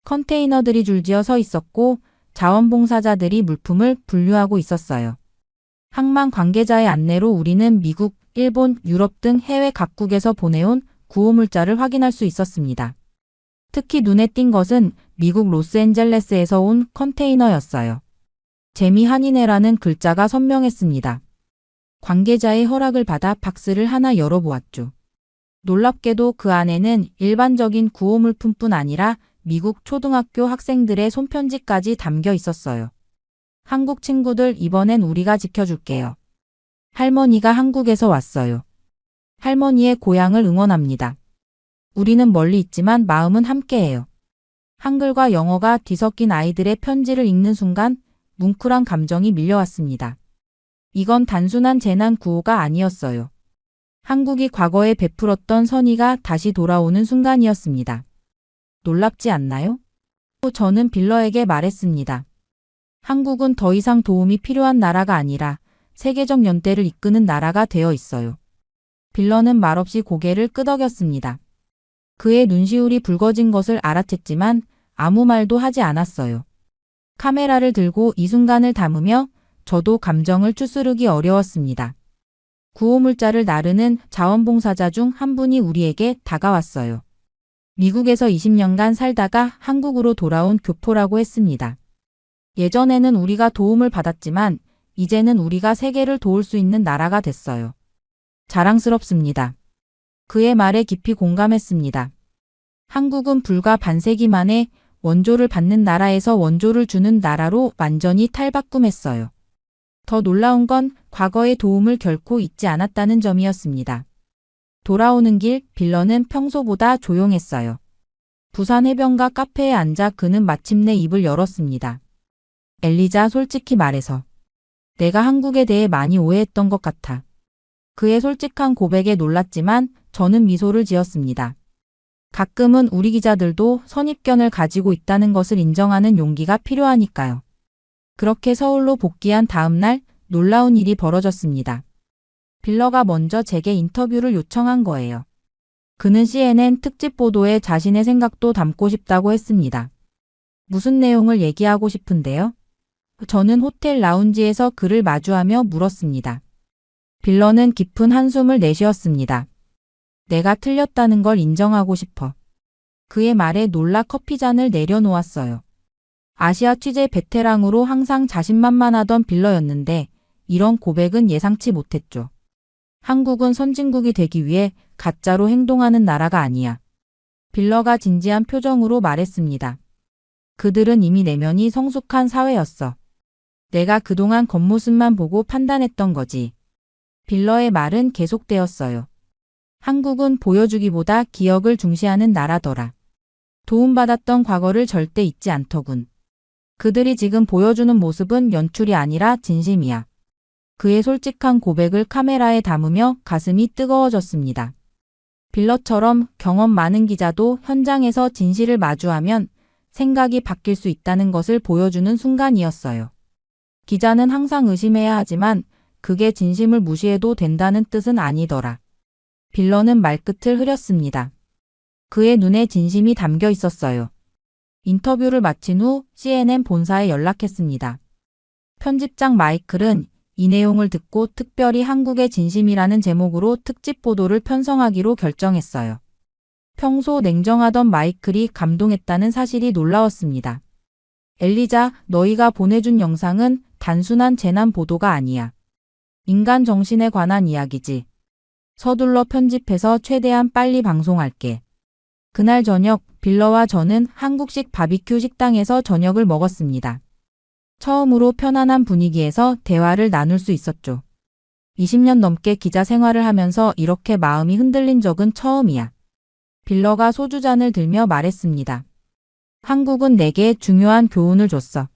컨테이너들이 줄지어 서 있었고 자원봉사자들이 물품을 분류하고 있었어요. 항만 관계자의 안내로 우리는 미국, 일본, 유럽 등 해외 각국에서 보내온 구호물자를 확인할 수 있었습니다. 특히 눈에 띈 것은 미국 로스앤젤레스에서 온 컨테이너였어요. 재미 한인회라는 글자가 선명했습니다. 관계자의 허락을 받아 박스를 하나 열어보았죠. 놀랍게도 그 안에는 일반적인 구호물품뿐 아니라 미국 초등학교 학생들의 손편지까지 담겨 있었어요. 한국 친구들, 이번엔 우리가 지켜줄게요. 할머니가 한국에서 왔어요. 할머니의 고향을 응원합니다. 우리는 멀리 있지만 마음은 함께해요. 한글과 영어가 뒤섞인 아이들의 편지를 읽는 순간 뭉클한 감정이 밀려왔습니다. 이건 단순한 재난 구호가 아니었어요. 한국이 과거에 베풀었던 선의가 다시 돌아오는 순간이었습니다. 놀랍지 않나요? 저는 빌러에게 말했습니다. 한국은 더 이상 도움이 필요한 나라가 아니라 세계적 연대를 이끄는 나라가 되어 있어요. 빌러는 말없이 고개를 끄덕였습니다. 그의 눈시울이 붉어진 것을 알아챘지만 아무 말도 하지 않았어요. 카메라를 들고 이 순간을 담으며 저도 감정을 추스르기 어려웠습니다. 구호물자를 나르는 자원봉사자 중 한 분이 우리에게 다가왔어요. 미국에서 20년간 살다가 한국으로 돌아온 교포라고 했습니다. 예전에는 우리가 도움을 받았지만 이제는 우리가 세계를 도울 수 있는 나라가 됐어요. 자랑스럽습니다. 그의 말에 깊이 공감했습니다. 한국은 불과 반세기 만에 원조를 받는 나라에서 원조를 주는 나라로 완전히 탈바꿈했어요. 더 놀라운 건 과거의 도움을 결코 잊지 않았다는 점이었습니다. 돌아오는 길 빌런은 평소보다 조용했어요. 부산 해변가 카페에 앉아 그는 마침내 입을 열었습니다. 엘리자, 솔직히 말해서 내가 한국에 대해 많이 오해했던 것 같아. 그의 솔직한 고백에 놀랐지만 저는 미소를 지었습니다. 가끔은 우리 기자들도 선입견을 가지고 있다는 것을 인정하는 용기가 필요하니까요. 그렇게 서울로 복귀한 다음 날 놀라운 일이 벌어졌습니다. 빌러가 먼저 제게 인터뷰를 요청한 거예요. 그는 CNN 특집 보도에 자신의 생각도 담고 싶다고 했습니다. 무슨 내용을 얘기하고 싶은데요? 저는 호텔 라운지에서 그를 마주하며 물었습니다. 빌러는 깊은 한숨을 내쉬었습니다. 내가 틀렸다는 걸 인정하고 싶어. 그의 말에 놀라 커피잔을 내려놓았어요. 아시아 취재 베테랑으로 항상 자신만만하던 빌러였는데 이런 고백은 예상치 못했죠. 한국은 선진국이 되기 위해 가짜로 행동하는 나라가 아니야. 빌러가 진지한 표정으로 말했습니다. 그들은 이미 내면이 성숙한 사회였어. 내가 그동안 겉모습만 보고 판단했던 거지. 빌러의 말은 계속되었어요. 한국은 보여주기보다 기억을 중시하는 나라더라. 도움받았던 과거를 절대 잊지 않더군. 그들이 지금 보여주는 모습은 연출이 아니라 진심이야. 그의 솔직한 고백을 카메라에 담으며 가슴이 뜨거워졌습니다. 빌러처럼 경험 많은 기자도 현장에서 진실을 마주하면 생각이 바뀔 수 있다는 것을 보여주는 순간이었어요. 기자는 항상 의심해야 하지만 그게 진심을 무시해도 된다는 뜻은 아니더라. 빌러는 말끝을 흐렸습니다. 그의 눈에 진심이 담겨 있었어요. 인터뷰를 마친 후 CNN 본사에 연락했습니다. 편집장 마이클은 이 내용을 듣고 특별히 한국의 진심이라는 제목으로 특집 보도를 편성하기로 결정했어요. 평소 냉정하던 마이클이 감동했다는 사실이 놀라웠습니다. 엘리자, 너희가 보내준 영상은 단순한 재난 보도가 아니야. 인간 정신에 관한 이야기지. 서둘러 편집해서 최대한 빨리 방송할게. 그날 저녁 빌러와 저는 한국식 바비큐 식당에서 저녁을 먹었습니다. 처음으로 편안한 분위기에서 대화를 나눌 수 있었죠. 20년 넘게 기자 생활을 하면서 이렇게 마음이 흔들린 적은 처음이야. 빌러가 소주잔을 들며 말했습니다. 한국은 내게 중요한 교훈을 줬어.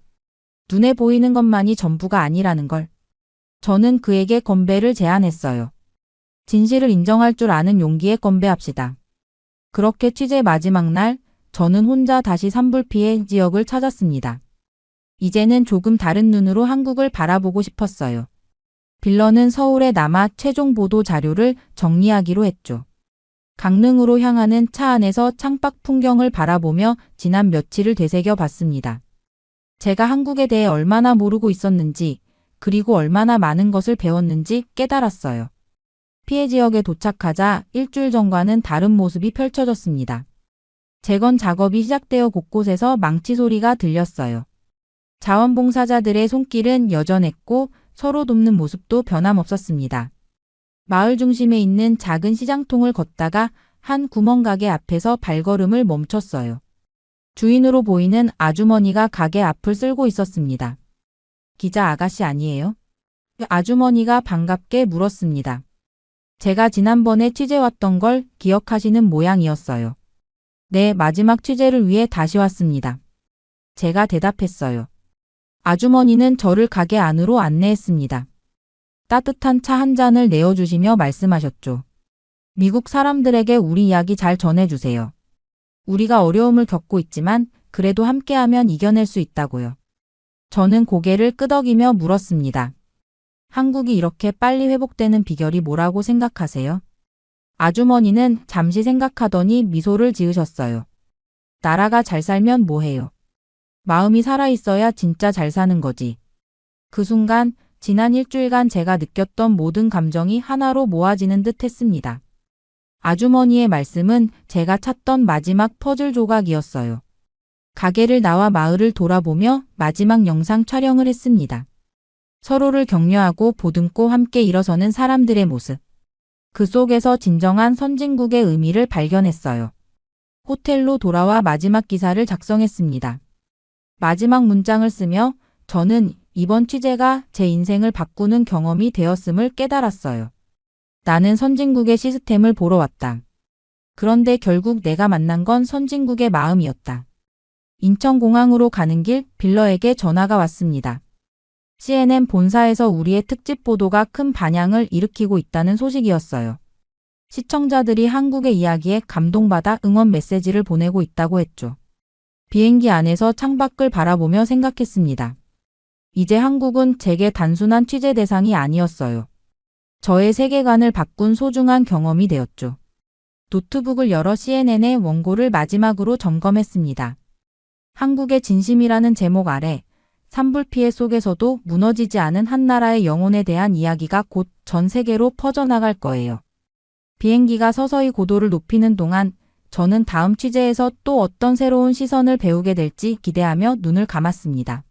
눈에 보이는 것만이 전부가 아니라는 걸. 저는 그에게 건배를 제안했어요. 진실을 인정할 줄 아는 용기에 건배합시다. 그렇게 취재 마지막 날, 저는 혼자 다시 산불 피해 지역을 찾았습니다. 이제는 조금 다른 눈으로 한국을 바라보고 싶었어요. 빌러는 서울에 남아 최종 보도 자료를 정리하기로 했죠. 강릉으로 향하는 차 안에서 창밖 풍경을 바라보며 지난 며칠을 되새겨 봤습니다. 제가 한국에 대해 얼마나 모르고 있었는지, 그리고 얼마나 많은 것을 배웠는지 깨달았어요. 피해 지역에 도착하자 일주일 전과는 다른 모습이 펼쳐졌습니다. 재건 작업이 시작되어 곳곳에서 망치 소리가 들렸어요. 자원봉사자들의 손길은 여전했고 서로 돕는 모습도 변함없었습니다. 마을 중심에 있는 작은 시장통을 걷다가 한 구멍가게 앞에서 발걸음을 멈췄어요. 주인으로 보이는 아주머니가 가게 앞을 쓸고 있었습니다. 기자 아가씨 아니에요? 아주머니가 반갑게 물었습니다. 제가 지난번에 취재 왔던 걸 기억하시는 모양이었어요. 네, 마지막 취재를 위해 다시 왔습니다. 제가 대답했어요. 아주머니는 저를 가게 안으로 안내했습니다. 따뜻한 차 한 잔을 내어주시며 말씀하셨죠. 미국 사람들에게 우리 이야기 잘 전해주세요. 우리가 어려움을 겪고 있지만 그래도 함께하면 이겨낼 수 있다고요. 저는 고개를 끄덕이며 물었습니다. 한국이 이렇게 빨리 회복되는 비결이 뭐라고 생각하세요? 아주머니는 잠시 생각하더니 미소를 지으셨어요. 나라가 잘 살면 뭐해요? 마음이 살아있어야 진짜 잘 사는 거지. 그 순간 지난 일주일간 제가 느꼈던 모든 감정이 하나로 모아지는 듯 했습니다. 아주머니의 말씀은 제가 찾던 마지막 퍼즐 조각이었어요. 가게를 나와 마을을 돌아보며 마지막 영상 촬영을 했습니다. 서로를 격려하고 보듬고 함께 일어서는 사람들의 모습. 그 속에서 진정한 선진국의 의미를 발견했어요. 호텔로 돌아와 마지막 기사를 작성했습니다. 마지막 문장을 쓰며 저는 이번 취재가 제 인생을 바꾸는 경험이 되었음을 깨달았어요. 나는 선진국의 시스템을 보러 왔다. 그런데 결국 내가 만난 건 선진국의 마음이었다. 인천공항으로 가는 길 빌러에게 전화가 왔습니다. CNN 본사에서 우리의 특집 보도가 큰 반향을 일으키고 있다는 소식이었어요. 시청자들이 한국의 이야기에 감동받아 응원 메시지를 보내고 있다고 했죠. 비행기 안에서 창밖을 바라보며 생각했습니다. 이제 한국은 제게 단순한 취재 대상이 아니었어요. 저의 세계관을 바꾼 소중한 경험이 되었죠. 노트북을 열어 CNN의 원고를 마지막으로 점검했습니다. 한국의 진심이라는 제목 아래 산불 피해 속에서도 무너지지 않은 한 나라의 영혼에 대한 이야기가 곧 전 세계로 퍼져나갈 거예요. 비행기가 서서히 고도를 높이는 동안 저는 다음 취재에서 또 어떤 새로운 시선을 배우게 될지 기대하며 눈을 감았습니다.